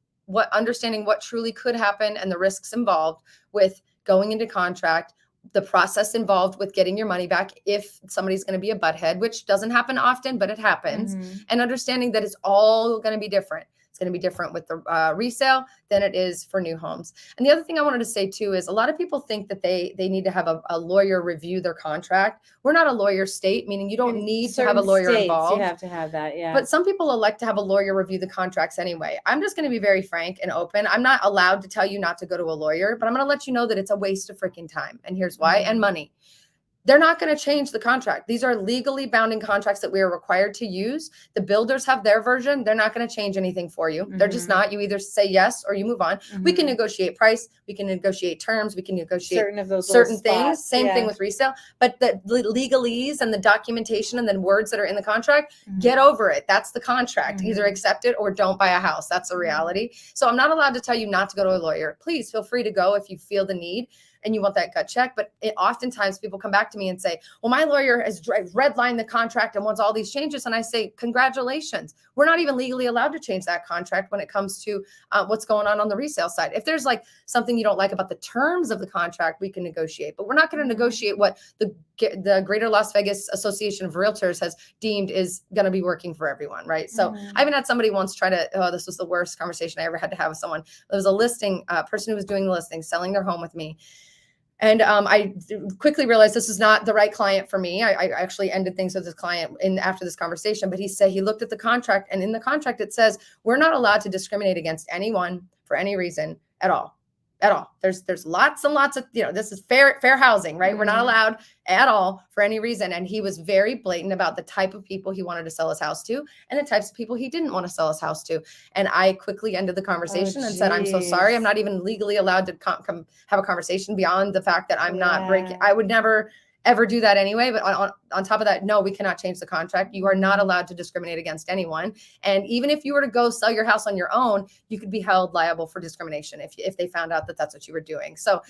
understanding what truly could happen and the risks involved with going into contract, the process involved with getting your money back if somebody's going to be a butthead, which doesn't happen often, but it happens. And understanding that it's all going to be different. It's going to be different with the resale than it is for new homes. And the other thing I wanted to say too is a lot of people think that they need to have a lawyer review their contract. We're not a lawyer state, meaning you don't need to have a lawyer involved. You have to have that, yeah. But some people elect to have a lawyer review the contracts anyway. I'm just going to be very frank and open. I'm not allowed to tell you not to go to a lawyer, but I'm going to let you know that it's a waste of freaking time. And here's why, and money. They're not going to change the contract. These are legally bounding contracts that we are required to use. The builders have their version. They're not going to change anything for you. They're just not. You either say yes or you move on. We can negotiate price. We can negotiate terms. We can negotiate certain things. Same thing with resale. But the legalese and the documentation and the words that are in the contract, get over it. That's the contract. Either accept it or don't buy a house. That's the reality. So I'm not allowed to tell you not to go to a lawyer. Please feel free to go if you feel the need and you want that gut check. But oftentimes people come back to me and say, well, my lawyer has redlined the contract and wants all these changes. And I say, congratulations. We're not even legally allowed to change that contract when it comes to what's going on the resale side. If there's like something you don't like about the terms of the contract, we can negotiate, but we're not going to negotiate what the Greater Las Vegas Association of Realtors has deemed is going to be working for everyone. Right. So I even had somebody once try to, this was the worst conversation I ever had to have with someone. There was a listing person who was doing the listing, selling their home with me. And I quickly realized this is not the right client for me. I actually ended things with this client after this conversation, but he said he looked at the contract, and in the contract, it says, we're not allowed to discriminate against anyone for any reason at all. There's lots and lots of, this is fair housing, right? We're not allowed at all for any reason. And he was very blatant about the type of people he wanted to sell his house to and the types of people he didn't want to sell his house to. And I quickly ended the conversation and said, I'm so sorry. I'm not even legally allowed to come have a conversation beyond the fact that I'm not breaking. I would never ever do that anyway. But on top of that, no, we cannot change the contract. You are not allowed to discriminate against anyone. And even if you were to go sell your house on your own, you could be held liable for discrimination if they found out that that's what you were doing. So,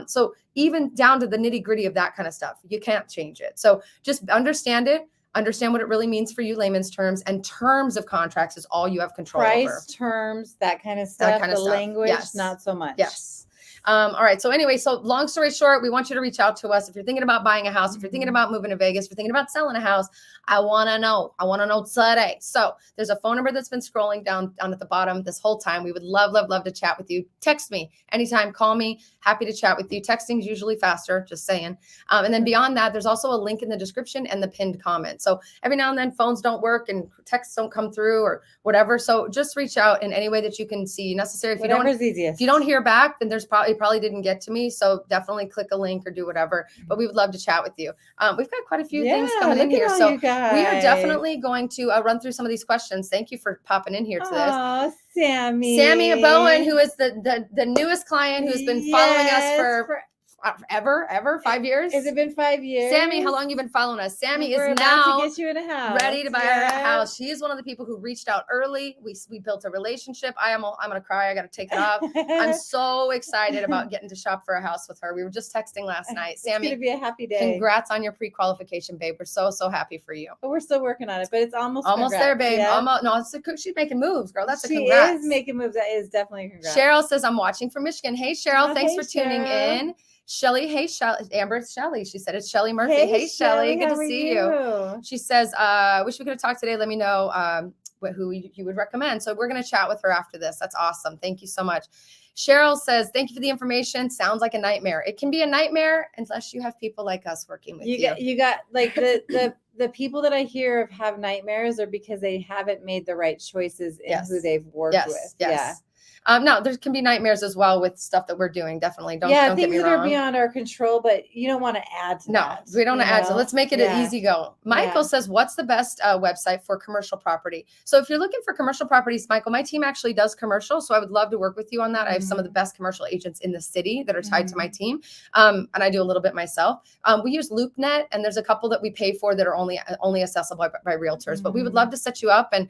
so even down to the nitty gritty of that kind of stuff, you can't change it. So just understand it. Understand what it really means for you, layman's terms, and terms of contracts is all you have control over. Price, terms, that kind of stuff. Language, not so much. Yes. All right. So anyway, so long story short, we want you to reach out to us. If you're thinking about buying a house, if you're thinking about moving to Vegas, if you're thinking about selling a house, I want to know. I want to know today. So there's a phone number that's been scrolling down at the bottom this whole time. We would love to chat with you. Text me anytime. Call me. Happy to chat with you. Texting is usually faster, just saying. And then beyond that, there's also a link in the description and the pinned comment. So every now and then phones don't work and texts don't come through or whatever. So just reach out in any way that you can see necessary. If you don't hear back, then there's probably didn't get to me. So definitely click a link or do whatever, but we would love to chat with you. We've got quite a few things coming in here. So we are definitely going to run through some of these questions. Thank you for popping in here to this. Oh, Sammy Bowen, who is the newest client who's been following us for ever 5 years. Has it been 5 years? Sammy, how long you been following us? Sammy is now to get you in a house. Ready to buy our house. She is one of the people who reached out early. We built a relationship. I'm gonna cry. I gotta take it off. I'm so excited about getting to shop for a house with her. We were just texting last night. Sammy, it's gonna be a happy day. Congrats on your pre-qualification, babe. We're so happy for you. But we're still working on it, but it's almost there, babe. Yeah. Almost. No, she's making moves, girl. That's a congrats. She is making moves. That is definitely a congrats. Cheryl says, I'm watching from Michigan. Hey, Cheryl. Thanks for tuning in. Shelly, hey, Shelly. Amber, it's Shelly. She said it's Shelly Murphy. Hey, Shelly. Good to see you. She says, wish we could have talked today. Let me know who you would recommend. So we're going to chat with her after this. That's awesome. Thank you so much. Cheryl says, thank you for the information. Sounds like a nightmare. It can be a nightmare unless you have people like us working with you. You got like the people that I hear of have nightmares are because they haven't made the right choices in who they've worked with. Yes. No, there can be nightmares as well with stuff that we're doing. Definitely. Don't get me wrong. Things that are beyond our control, but you don't want to add to that. No, we don't want to add to. Let's make it an easy go. Michael says, what's the best website for commercial property? So if you're looking for commercial properties, Michael, my team actually does commercial. So I would love to work with you on that. I have some of the best commercial agents in the city that are tied to my team. And I do a little bit myself. We use LoopNet, and there's a couple that we pay for that are only accessible by realtors. But we would love to set you up and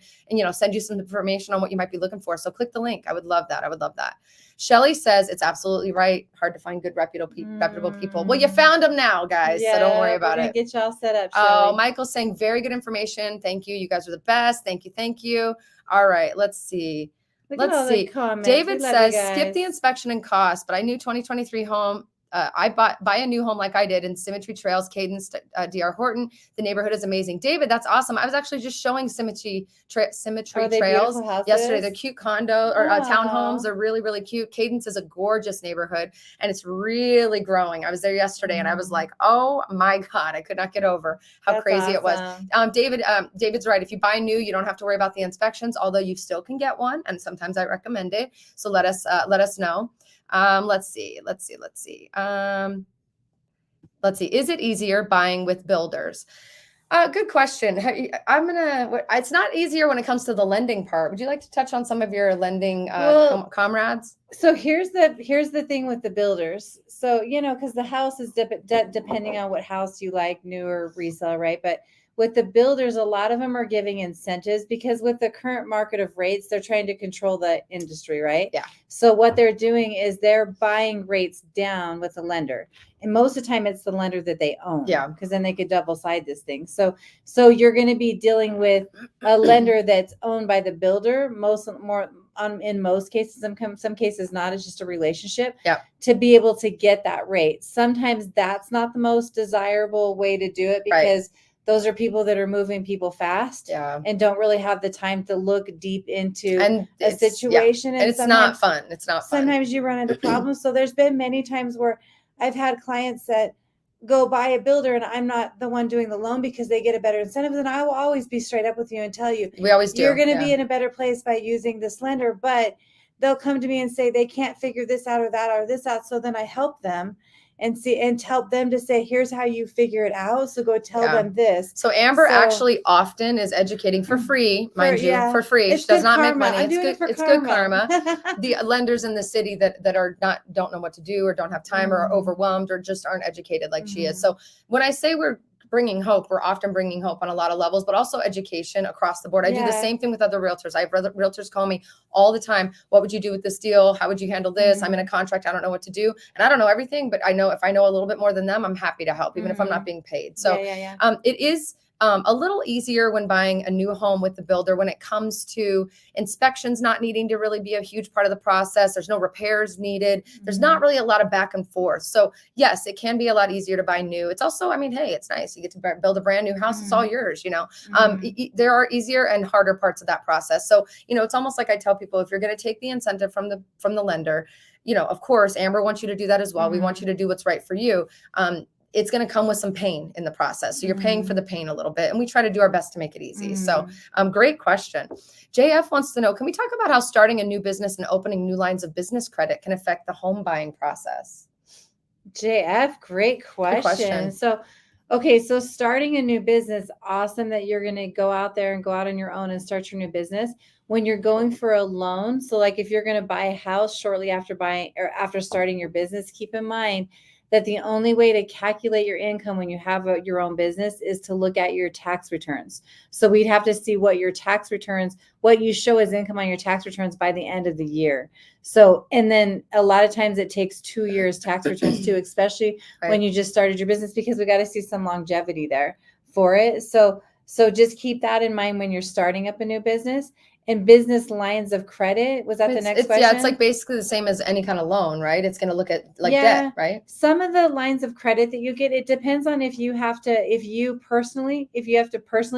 send you some information on what you might be looking for. So click the link. I would love that. Shelly says it's absolutely right. Hard to find good reputable people. Well, you found them now, guys. So don't worry about it. Get y'all set up. Oh, Michael's saying very good information. Thank you. You guys are the best. Thank you. All right. Let's see. David says skip the inspection and cost, but I knew 2023 home buy a new home like I did in Symmetry Trails, Cadence, DR Horton. The neighborhood is amazing. David, that's awesome. I was actually just showing Symmetry Trails yesterday. They're cute condo or townhomes. They're really, really cute. Cadence is a gorgeous neighborhood and it's really growing. I was there yesterday and I was like, oh my God, I could not get over how crazy it was. David's right. If you buy new, you don't have to worry about the inspections, although you still can get one. And sometimes I recommend it. So let us know. Let's see. Is it easier buying with builders? Good question. It's not easier when it comes to the lending part. Would you like to touch on some of your lending comrades? So here's the thing with the builders. So, because the house is depending on what house you like, new or resale, right? But with the builders, a lot of them are giving incentives because with the current market of rates, they're trying to control the industry, right? Yeah. So what they're doing is they're buying rates down with the lender. And most of the time it's the lender that they own. Yeah. Because then they could double side this thing. So you're going to be dealing with a lender that's owned by the builder, in most cases, some cases not. It's just a relationship to be able to get that rate. Sometimes that's not the most desirable way to do it because those are people that are moving people fast and don't really have the time to look deep into a situation. And it's not fun. Sometimes you run into problems. So there's been many times where I've had clients that go buy a builder and I'm not the one doing the loan because they get a better incentive. Then I will always be straight up with you and tell you, we always do. You're going to be in a better place by using this lender, but they'll come to me and say they can't figure this out or that or this out. So then I help them and help them to say, here's how you figure it out. So go tell them this. So Amber actually often is educating for free, mind you, for free. She does not make money. It's good karma. The lenders in the city that don't know what to do or don't have time or are overwhelmed or just aren't educated like she is. So when I say we're often bringing hope on a lot of levels, but also education across the board. I do the same thing with other realtors. I have realtors call me all the time. What would you do with this deal? How would you handle this? I'm in a contract. I don't know what to do. And I don't know everything, but I know if I know a little bit more than them, I'm happy to help, even if I'm not being paid. So it is a little easier when buying a new home with the builder when it comes to inspections not needing to really be a huge part of the process. There's no repairs needed. There's not really a lot of back and forth. So yes, it can be a lot easier to buy new. It's also, hey, it's nice. You get to build a brand new house. It's all yours, there are easier and harder parts of that process. So, it's almost like I tell people, if you're going to take the incentive from the lender, of course, Amber wants you to do that as well. We want you to do what's right for you. It's going to come with some pain in the process. So you're paying for the pain a little bit, and we try to do our best to make it easy. So great question. JF wants to know, can we talk about how starting a new business and opening new lines of business credit can affect the home buying process? JF, great question. So starting a new business, awesome that you're going to go out on your own and start your new business. When you're going for a loan, so like if you're going to buy a house shortly after after starting your business, keep in mind that the only way to calculate your income when you have your own business is to look at your tax returns. So we'd have to see what you show as income on your tax returns by the end of the year. So, and then a lot of times it takes 2 years tax returns too, especially when you just started your business, because we got to see some longevity there for it. So just keep that in mind when you're starting up a new business. And business lines of credit, was that the next question? Yeah, it's like basically the same as any kind of loan, right? It's going to look at debt, right? Some of the lines of credit that you get, it depends on if you have to personally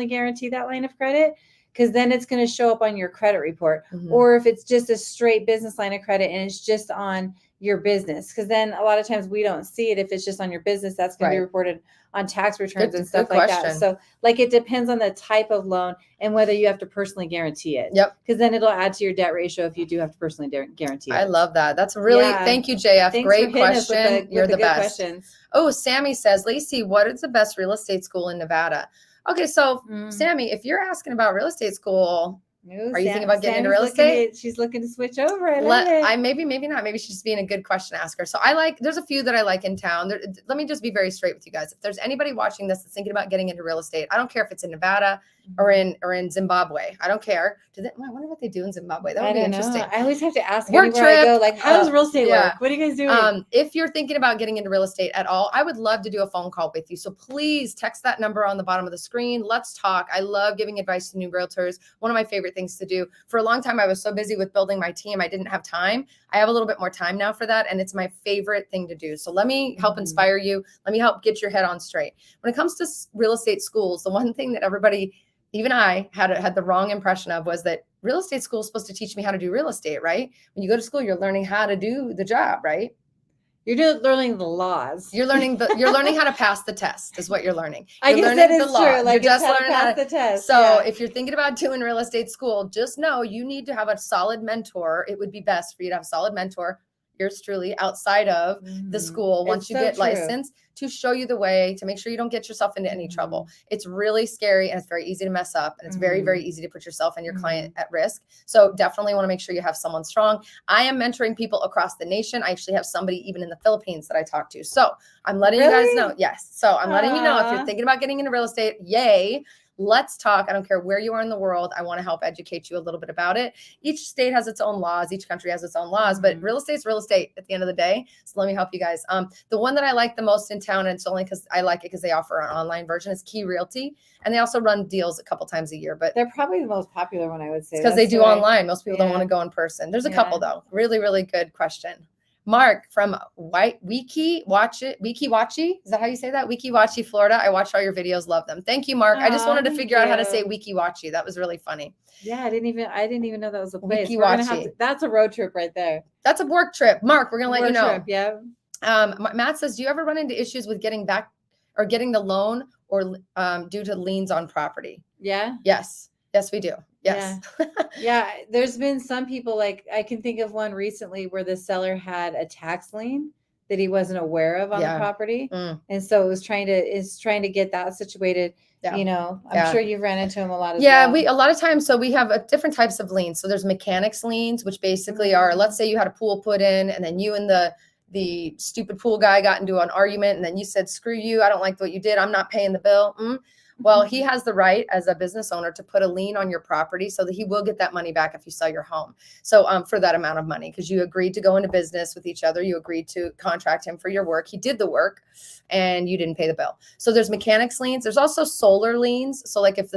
guarantee that line of credit, because then it's going to show up on your credit report. Or if it's just a straight business line of credit and it's just on your business, because then a lot of times we don't see it. If it's just on your business, that's going to be reported on tax returns and stuff like that. So it depends on the type of loan and whether you have to personally guarantee it. Yep. Because then it'll add to your debt ratio if you do have to personally guarantee it. I love that. That's really, thank you, JF. Thanks Great question. You're the best. Questions. Oh, Sammy says, Laci, what is the best real estate school in Nevada? Okay, so Sammy, if you're asking about real estate school, are you thinking about getting into real estate? She's looking to switch over. I love it. Maybe not. Maybe she's just being a good question asker. So there's a few that I like in town. Let me just be very straight with you guys. If there's anybody watching this that's thinking about getting into real estate, I don't care if it's in Nevada, or in Zimbabwe. I don't care. I wonder what they do in Zimbabwe. That would be interesting. I always have to ask Work anywhere I trip. go, like, how does real estate Yeah. work? What are you guys doing? If you're thinking about getting into real estate at all, I would love to do a phone call with you. So please text that number on the bottom of the screen. Let's talk. I love giving advice to new realtors. One of my favorite things to do. For a long time, I was so busy with building my team, I didn't have time. I have a little bit more time now for that, and it's my favorite thing to do. So let me help inspire you. Let me help get your head on straight. When it comes to real estate schools, the one thing that everybody, even I, had the wrong impression of was that real estate school is supposed to teach me how to do real estate, right? When you go to school, you're learning how to do the job, right? You're learning the laws. You're learning how to pass the test is what you're learning. I guess that is true. Like, you're just how to pass the test. So if you're thinking about doing real estate school, just know you need to have a solid mentor. It would be best for you to have a solid mentor, yours truly, outside of the school once you get licensed, to show you the way, to make sure you don't get yourself into any trouble. It's really scary, and it's very easy to mess up, and it's very, very easy to put yourself and your client at risk. So definitely want to make sure you have someone strong. I am mentoring people across the nation. I actually have somebody even in the Philippines that I talk to. So I'm letting you guys know. Yes. So I'm letting you know, if you're thinking about getting into real estate, yay. Let's talk. I don't care where you are in the world. I want to help educate you a little bit about it. Each state has its own laws. Each country has its own laws, but real estate's real estate at the end of the day. So let me help you guys. The one that I like the most in town, and it's only because I like it because they offer an online version, is Key Realty. And they also run deals a couple times a year, but they're probably the most popular one, I would say. Because they do online. Most people don't want to go in person. There's a couple though. Really, really good question. Mark from Wiki Watchy. Is that how you say that? Wiki Watchy, Florida. I watch all your videos. Love them. Thank you, Mark. I just wanted to figure out how to say Wiki Watchy. That was really funny. Yeah, I didn't even know that was a place. Wiki Watchy. That's a road trip right there. That's a work trip. Mark, we're going to let you know. Yeah. Matt says, do you ever run into issues with getting back or getting the loan or due to liens on property? Yeah. Yes. Yes, we do. Yes. Yeah. There's been some people, like I can think of one recently where the seller had a tax lien that he wasn't aware of on the property. And so it was trying to get that situated. Yeah. You know, I'm sure you've ran into them a lot as well. A lot of times. So we have different types of liens. So there's mechanics liens, which basically are, let's say you had a pool put in and then you and the stupid pool guy got into an argument and then you said, screw you, I don't like what you did, I'm not paying the bill. Well, he has the right as a business owner to put a lien on your property so that he will get that money back if you sell your home. So for that amount of money, because you agreed to go into business with each other, you agreed to contract him for your work. He did the work and you didn't pay the bill. So there's mechanics liens. There's also solar liens. So like if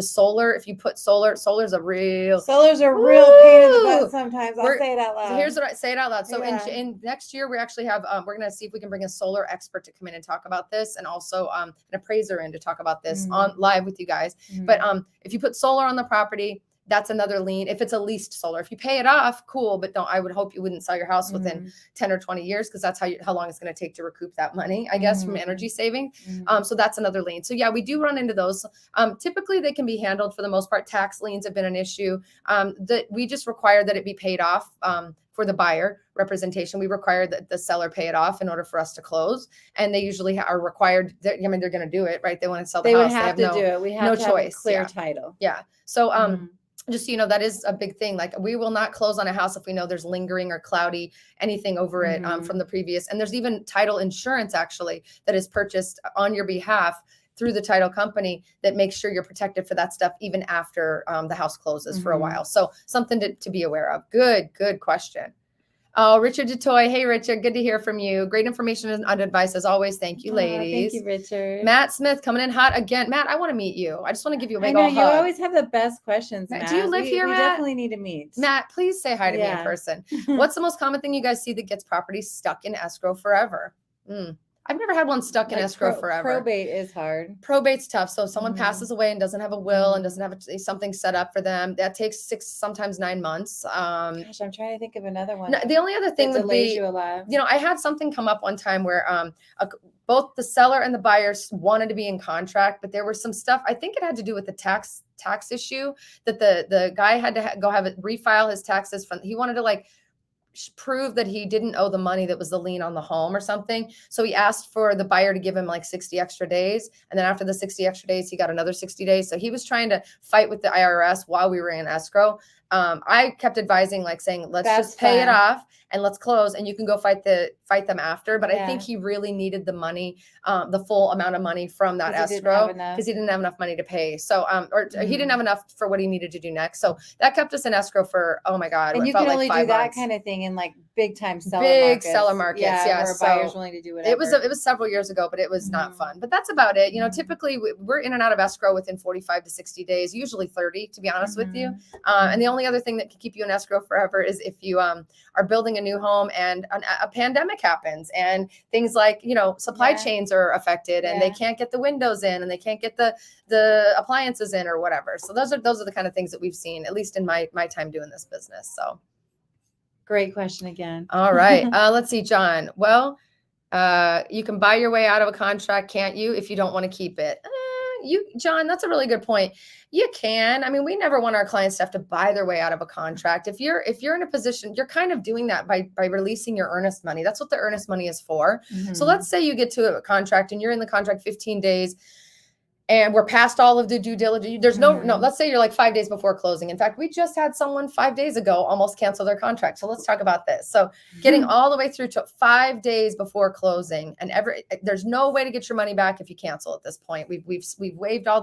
you put solar's a real pain in the butt sometimes. I'll say it out loud. So here's what I say it out loud. So in next year, we actually have, we're going to see if we can bring a solar expert to come in and talk about this, and also an appraiser in to talk about this on live with you guys. But if you put solar on the property, that's another lien. If it's a leased solar, if you pay it off, cool. But I would hope you wouldn't sell your house within 10 or 20 years, because that's how long it's going to take to recoup that money, I guess, from energy saving. So that's another lien. So yeah, we do run into those. Typically they can be handled for the most part. Tax liens have been an issue. That we just require that it be paid off. For the buyer representation, we require that the seller pay it off in order for us to close. And they usually are required. They're going to do it, right? They want to sell the house. They have to do it. We have no choice. Have a clear title. Yeah. So, just so you know, that is a big thing. Like, we will not close on a house if we know there's lingering or cloudy anything over it from the previous. And there's even title insurance actually that is purchased on your behalf through the title company that makes sure you're protected for that stuff even after the house closes for a while. So something to be aware of. Good question. Oh, Richard DeToy. Hey, Richard. Good to hear from you. Great information and advice as always. Thank you, ladies. Thank you, Richard. Matt Smith coming in hot again. Matt, I want to meet you. I just want to give you a big old hug. You always have the best questions, Matt. Do you live here, Matt? We definitely need to meet. Matt, please say hi to me in person. What's the most common thing you guys see that gets properties stuck in escrow forever? I've never had one stuck in escrow forever. Probate is hard. Probate's tough. So if someone passes away and doesn't have a will and doesn't have something set up for them, that takes 6, sometimes 9 months. Gosh, I'm trying to think of another one. No, the only other thing would be, you a lot. I had something come up one time where both the seller and the buyers wanted to be in contract, but there was some stuff. I think it had to do with the tax issue that the guy had to go have it refile his taxes he wanted to prove that he didn't owe the money that was the lien on the home or something. So he asked for the buyer to give him 60 extra days. And then after the 60 extra days, he got another 60 days. So he was trying to fight with the IRS while we were in escrow. I kept advising, like saying, let's That's just pay it fine. off and let's close, and you can go fight them after. But I think Yeah. he really needed the money, the full amount of money from that 'Cause he didn't escrow have enough. because he didn't have enough money to pay. So, he didn't have enough for what he needed to do next. So that kept us in escrow for, oh my God, And what you felt can like only 5 do that months. kind of thing in like big time seller Big markets. seller markets, yeah, where a so buyer's willing to do whatever. It was several years ago, but it was not Mhm. fun. But that's about it. You know, Mhm. typically we're in and out of escrow within 45 to 60 days, usually 30, to be honest with you. Mhm. And the only other thing that can keep you in escrow forever is if you are building a new home and a pandemic happens and things like, you know, supply Yeah. chains are affected and they Yeah. can't get the windows in and they can't get the appliances in or whatever. So those are the kind of things that we've seen, at least in my time doing this business. So Great question again. all right. Let's see, John. Well, you can buy your way out of a contract, can't you, if you don't want to keep it? John, that's a really good point. You can. I mean, we never want our clients to have to buy their way out of a contract. If you're in a position, you're kind of doing that by releasing your earnest money. That's what the earnest money is for. Mhm. So let's say you get to a contract and you're in the contract 15 days and we're past all of the due diligence. There's no, let's say you're like 5 days before closing. In fact, we just had someone 5 days ago almost cancel their contract. So let's talk about this. So getting all the way through to 5 days before closing, and there's no way to get your money back if you cancel at this point. We've waived all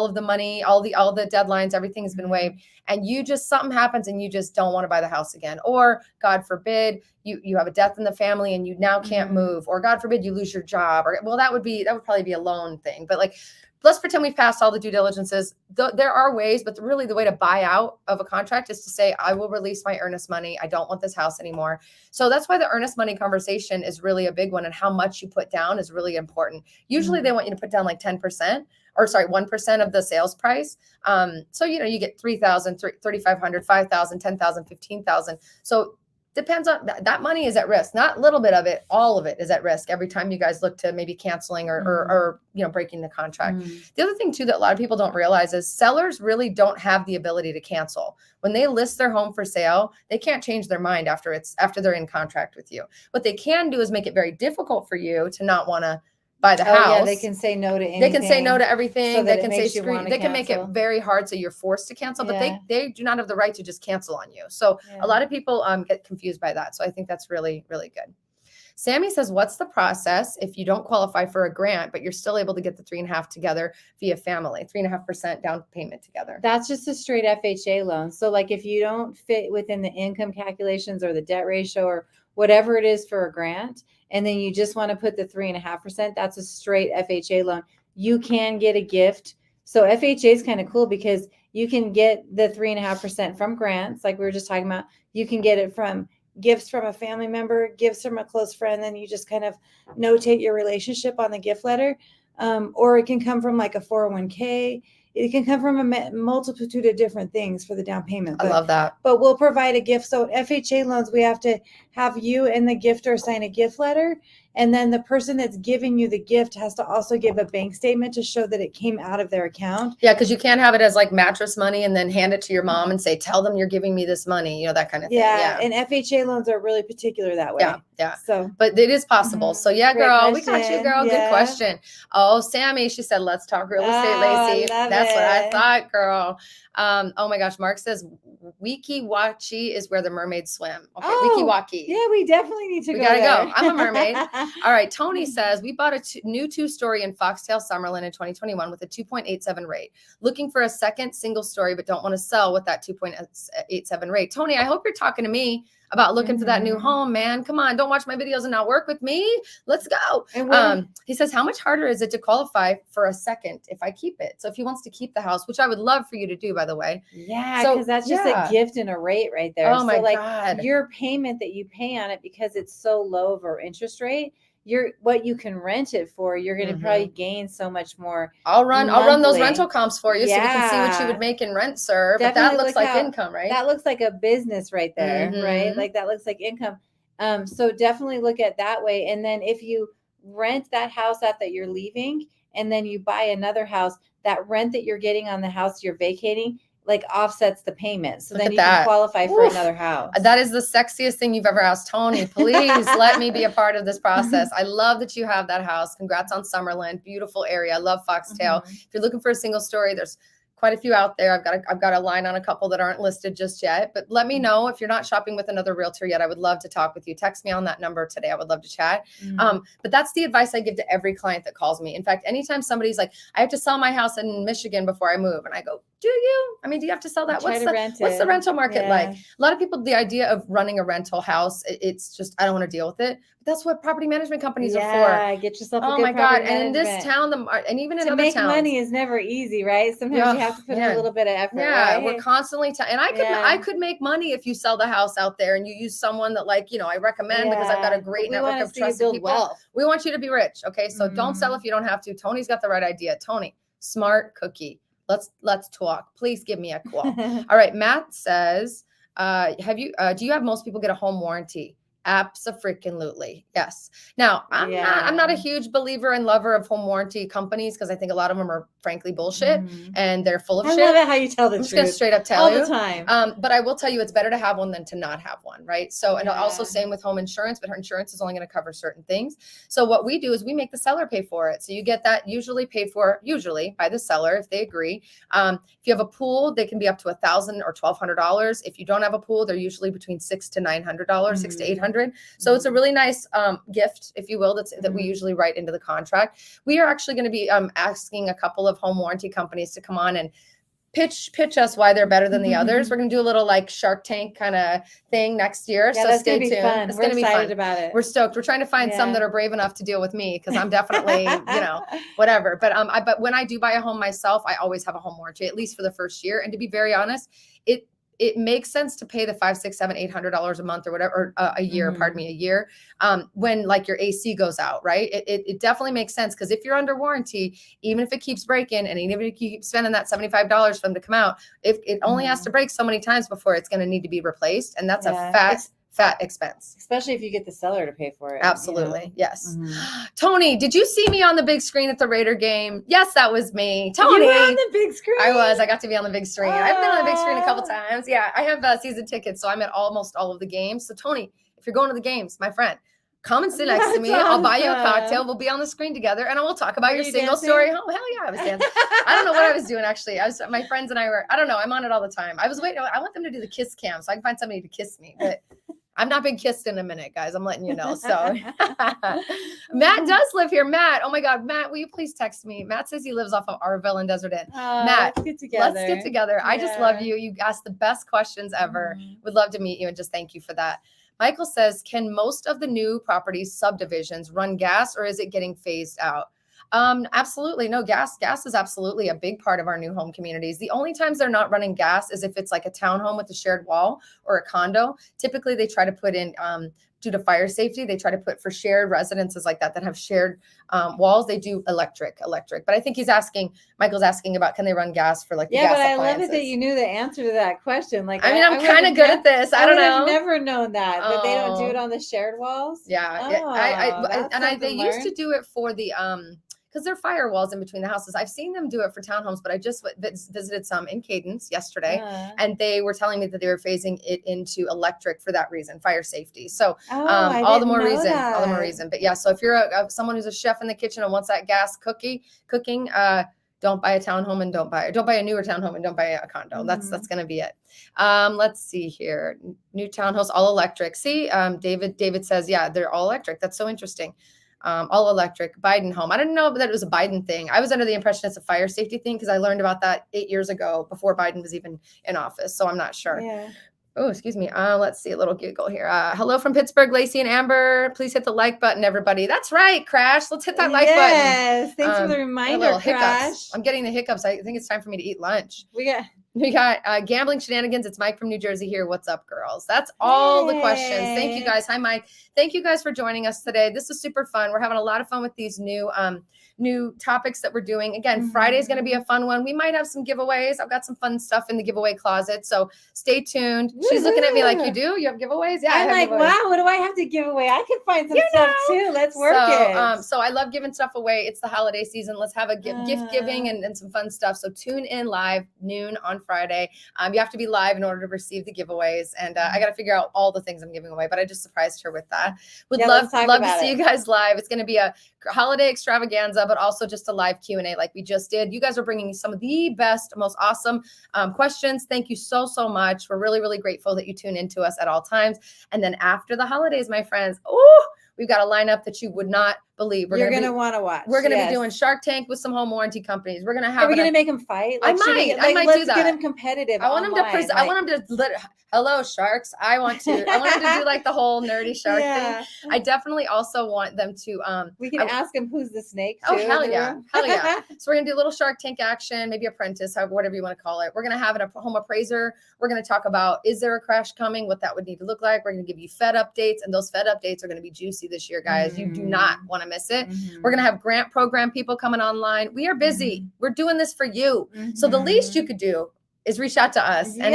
of the money, all the deadlines, everything has been waived, and something happens and you just don't want to buy the house again, or God forbid you have a death in the family and you now can't move, or God forbid you lose your job, or that would probably be a loan thing, but like, let's pretend we've passed all the due diligences. There are ways, but really the way to buy out of a contract is to say, I will release my earnest money. I don't want this house anymore. So that's why the earnest money conversation is really a big one, and how much you put down is really important. Usually they want you to put down like 10%, or sorry, 1% of the sales price. So, you know, you get 3,000, 3,500, 5,000, 10,000, 15,000. So depends on that money is at risk, not a little bit of it, all of it is at risk every time you guys look to maybe canceling or you know, breaking the contract. The other thing too that a lot of people don't realize is sellers really don't have the ability to cancel. When they list their home for sale, they can't change their mind after they're in contract with you. What they can do is make it very difficult for you to not want to buy the house. Yeah, they can say no to anything. They can say no to everything. So they can say screw. They can make it very hard so you're forced to cancel, but they do not have the right to just cancel on you. So a lot of people get confused by that. So I think that's really, really good. Sammy says, what's the process if you don't qualify for a grant, but you're still able to get the 3.5 together via family, 3.5% down payment together? That's just a straight FHA loan. So like if you don't fit within the income calculations or the debt ratio or whatever it is for a grant, and then you just want to put the 3.5%, that's a straight FHA loan. You can get a gift. So FHA is kind of cool because you can get the 3.5% from grants, like we were just talking about. You can get it from gifts from a family member, gifts from a close friend, then you just kind of notate your relationship on the gift letter. Or it can come from like a 401k. It can come from a multitude of different things for the down payment. I love that. But we'll provide a gift. So FHA loans, we have to have you and the gifter sign a gift letter. And then the person that's giving you the gift has to also give a bank statement to show that it came out of their account. Yeah, because you can't have it as like mattress money and then hand it to your mom and say, tell them you're giving me this money, you know, that kind of thing. Yeah. And FHA loans are really particular that way. Yeah. So, but it is possible. So yeah, Great girl, question. we got you, girl. Good question. Oh, Sammy, she said, let's talk real estate, Laci. That's what I thought, girl. Oh my gosh, Mark says Weeki-Wachi is where the mermaids swim. Okay, Weeki-Wachi. Yeah, we definitely need to go. We gotta there. go. I'm a mermaid. All right, Tony says we bought a new 2-story in Foxtail, Summerlin in 2021 with a 2.87 rate. Looking for a second single story, but don't want to sell with that 2.87 rate. Tony, I hope you're talking to me about looking for that new home, man. Come on, don't watch my videos and not work with me. Let's go. He says, how much harder is it to qualify for a second if I keep it? So if he wants to keep the house, which I would love for you to do, by the way. Yeah, because that's just a gift and a rate right there. Oh my God. Your payment that you pay on it, because it's so low of an interest rate, what you can rent it for, you're going to probably gain so much more. I'll run those rental comps for you so we can see what you would make in rent, sir. But that looks like income, right? That looks like a business right there, right? Like that looks like income. So definitely look at that way. And then if you rent that house out that you're leaving, and then you buy another house, that rent that you're getting on the house you're vacating like offsets the payment. So then you can qualify for another house. That is the sexiest thing you've ever asked. Tony, please let me be a part of this process. I love that you have that house. Congrats on Summerlin. Beautiful area. I love Foxtail. If you're looking for a single story, there's quite a few out there. I've got a line on a couple that aren't listed just yet, but let me know if you're not shopping with another realtor yet. I would love to talk with you. Text me on that number today. I would love to chat. But that's the advice I give to every client that calls me. In fact, anytime somebody's like, I have to sell my house in Michigan before I move. And I go, do you? I mean, do you have to sell that? What's the rental market like? A lot of people, the idea of running a rental house, it's just, I don't want to deal with it. But that's what property management companies are for. Yeah, get yourself a good property management. And in this town, and even in other towns. To make money is never easy, right? Sometimes you have to put in a little bit of effort, right? We're constantly, and I could make money if you sell the house out there and you use someone that I recommend because I've got a great network of trusted people. Wealth. We want you to be rich. Okay. So don't sell if you don't have to. Tony's got the right idea. Tony, smart cookie. Let's talk. Please give me a call. All right. Matt says, do you have most people get a home warranty? Abso-freaking-lutely. Yes. Now, I'm not a huge believer and lover of home warranty companies because I think a lot of them are frankly bullshit and they're full of shit. I love it how you tell the truth. I'm just going to straight up tell you. All the time. But I will tell you it's better to have one than to not have one, right? So, and also same with home insurance, but her insurance is only going to cover certain things. So what we do is we make the seller pay for it. So you get that usually paid for, by the seller if they agree. If you have a pool, they can be up to $1,000 or $1,200. If you don't have a pool, they're usually between $600 to $900, $600 to $800. So it's a really nice gift, if you will, that we usually write into the contract. We are actually going to be asking a couple of home warranty companies to come on and pitch us why they're better than the others. We're going to do a little like Shark Tank kind of thing next year. Yeah, so stay tuned. Fun. It's going to be fun. We're excited about it. We're stoked. We're trying to find some that are brave enough to deal with me because I'm definitely, whatever. But but when I do buy a home myself, I always have a home warranty, at least for the first year. And to be very honest, it makes sense to pay the $500, $600, $700, $800 a month or whatever, or a year, when like your AC goes out, right? It definitely makes sense because if you're under warranty, even if it keeps breaking and even if you keep spending that $75 for them to come out, if it only has to break so many times before it's going to need to be replaced. And that's a fat expense. Especially if you get the seller to pay for it. Absolutely. Yes. Tony, did you see me on the big screen at the Raider game? Yes, that was me. Tony. You were on the big screen? I got to be on the big screen. I've been on the big screen a couple times. Yeah, I have season tickets, so I'm at almost all of the games. So Tony, if you're going to the games, my friend, come and sit next to me. Awesome. I'll buy you a cocktail. We'll be on the screen together, and we'll talk about your single story. Oh, hell yeah, I was dancing. I don't know what I was doing, actually. My friends and I were, I don't know, I'm on it all the time. I was waiting. I want them to do the kiss cam so I can find somebody to kiss me, but I've not been kissed in a minute, guys. I'm letting you know. So Matt does live here. Matt, oh my God, Matt, will you please text me? Matt says he lives off of Arville and Desert Inn. Matt, let's get together. Yeah. I just love you. You asked the best questions ever. Would love to meet you and just thank you for that. Michael says, can most of the new properties subdivisions run gas or is it getting phased out? Absolutely. No, gas is absolutely a big part of our new home communities. The only times they're not running gas is if it's like a townhome with a shared wall or a condo. Typically they try to put in, due to fire safety, they try to put for shared residences like that have shared walls. They do electric. But I think Michael's asking about, can they run gas for like the gas appliances? I love it that you knew the answer to that question. Like, I mean, I'm kind of good at this. I don't know. I've never known that they don't do it on the shared walls. Yeah. They used to do it for the, because there are firewalls in between the houses. I've seen them do it for townhomes, but I just visited some in Cadence yesterday, and they were telling me that they were phasing it into electric for that reason, fire safety. So all the more reason. But yeah, so if you're someone who's a chef in the kitchen and wants that gas cooking, don't buy a townhome and don't buy a newer townhome and don't buy a condo. That's going to be it. Let's see here. New townhouse, all electric. See, David says, yeah, they're all electric. That's so interesting. All electric Biden home. I didn't know that it was a Biden thing. I was under the impression it's a fire safety thing because I learned about that 8 years ago before Biden was even in office. So I'm not sure. Yeah. Oh, excuse me. Let's see a little giggle here. Hello from Pittsburgh, Laci and Amber. Please hit the like button, everybody. That's right, Crash. Let's hit that like button. Yes. Thanks for the reminder, Crash. Hiccups. I'm getting the hiccups. I think it's time for me to eat lunch. We got gambling shenanigans. It's Mike from New Jersey here. What's up, girls? That's all the questions. Thank you guys. Hi, Mike. Thank you guys for joining us today. This is super fun. We're having a lot of fun with these new topics that we're doing. Again, Friday's going to be a fun one. We might have some giveaways. I've got some fun stuff in the giveaway closet. So stay tuned. She's looking at me like, you do? You have giveaways? Yeah. I'm like, giveaways. Wow, what do I have to give away? I could find some stuff too. Let's work it. So I love giving stuff away. It's the holiday season. Let's have a gift giving and some fun stuff. So tune in live noon on on Friday. You have to be live in order to receive the giveaways. And I got to figure out all the things I'm giving away, but I just surprised her with that. Would love to see you guys live. It's going to be a holiday extravaganza, but also just a live Q&A like we just did. You guys are bringing some of the best, most awesome questions. Thank you so, so much. We're really, really grateful that you tune into us at all times. And then after the holidays, my friends, we've got a lineup that you would not believe. You're going to want to watch. We're going to be doing Shark Tank with some home warranty companies. We're going to have. Are we going to make them fight? Like, I might do that. Let's get them competitive. I want them to present. I want them to hello sharks. I want them to do like the whole nerdy shark thing. I definitely also want them to. We can ask them who's the snake. Too, hell yeah. So we're gonna do a little Shark Tank action, maybe apprentice, whatever you want to call it. We're gonna have a home appraiser. We're gonna talk about, is there a crash coming? What that would need to look like. We're gonna give you Fed updates, and those Fed updates are gonna be juicy this year, guys. You do not want to miss it. We're gonna have grant program people coming online. We are busy. We're doing this for you. So the least you could do is reach out to us. And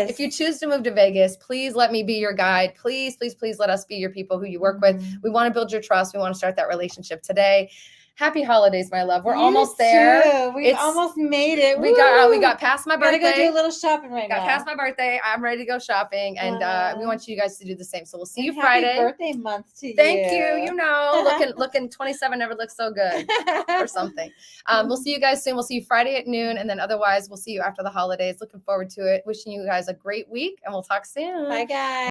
if you choose to move to Vegas, please let me be your guide. Please, please, please let us be your people who you work with. We want to build your trust. We want to start that relationship today. Happy holidays, my love. We're almost there. We almost made it. We got past my birthday. Gotta go do a little shopping now. Got past my birthday. I'm ready to go shopping, and we want you guys to do the same. So we'll see you Happy Friday. Birthday month to you. Thank you. You know, looking 27 never looks so good or something. We'll see you guys soon. We'll see you Friday at noon, and then otherwise we'll see you after the holidays. Looking forward to it. Wishing you guys a great week, and we'll talk soon. Bye, guys.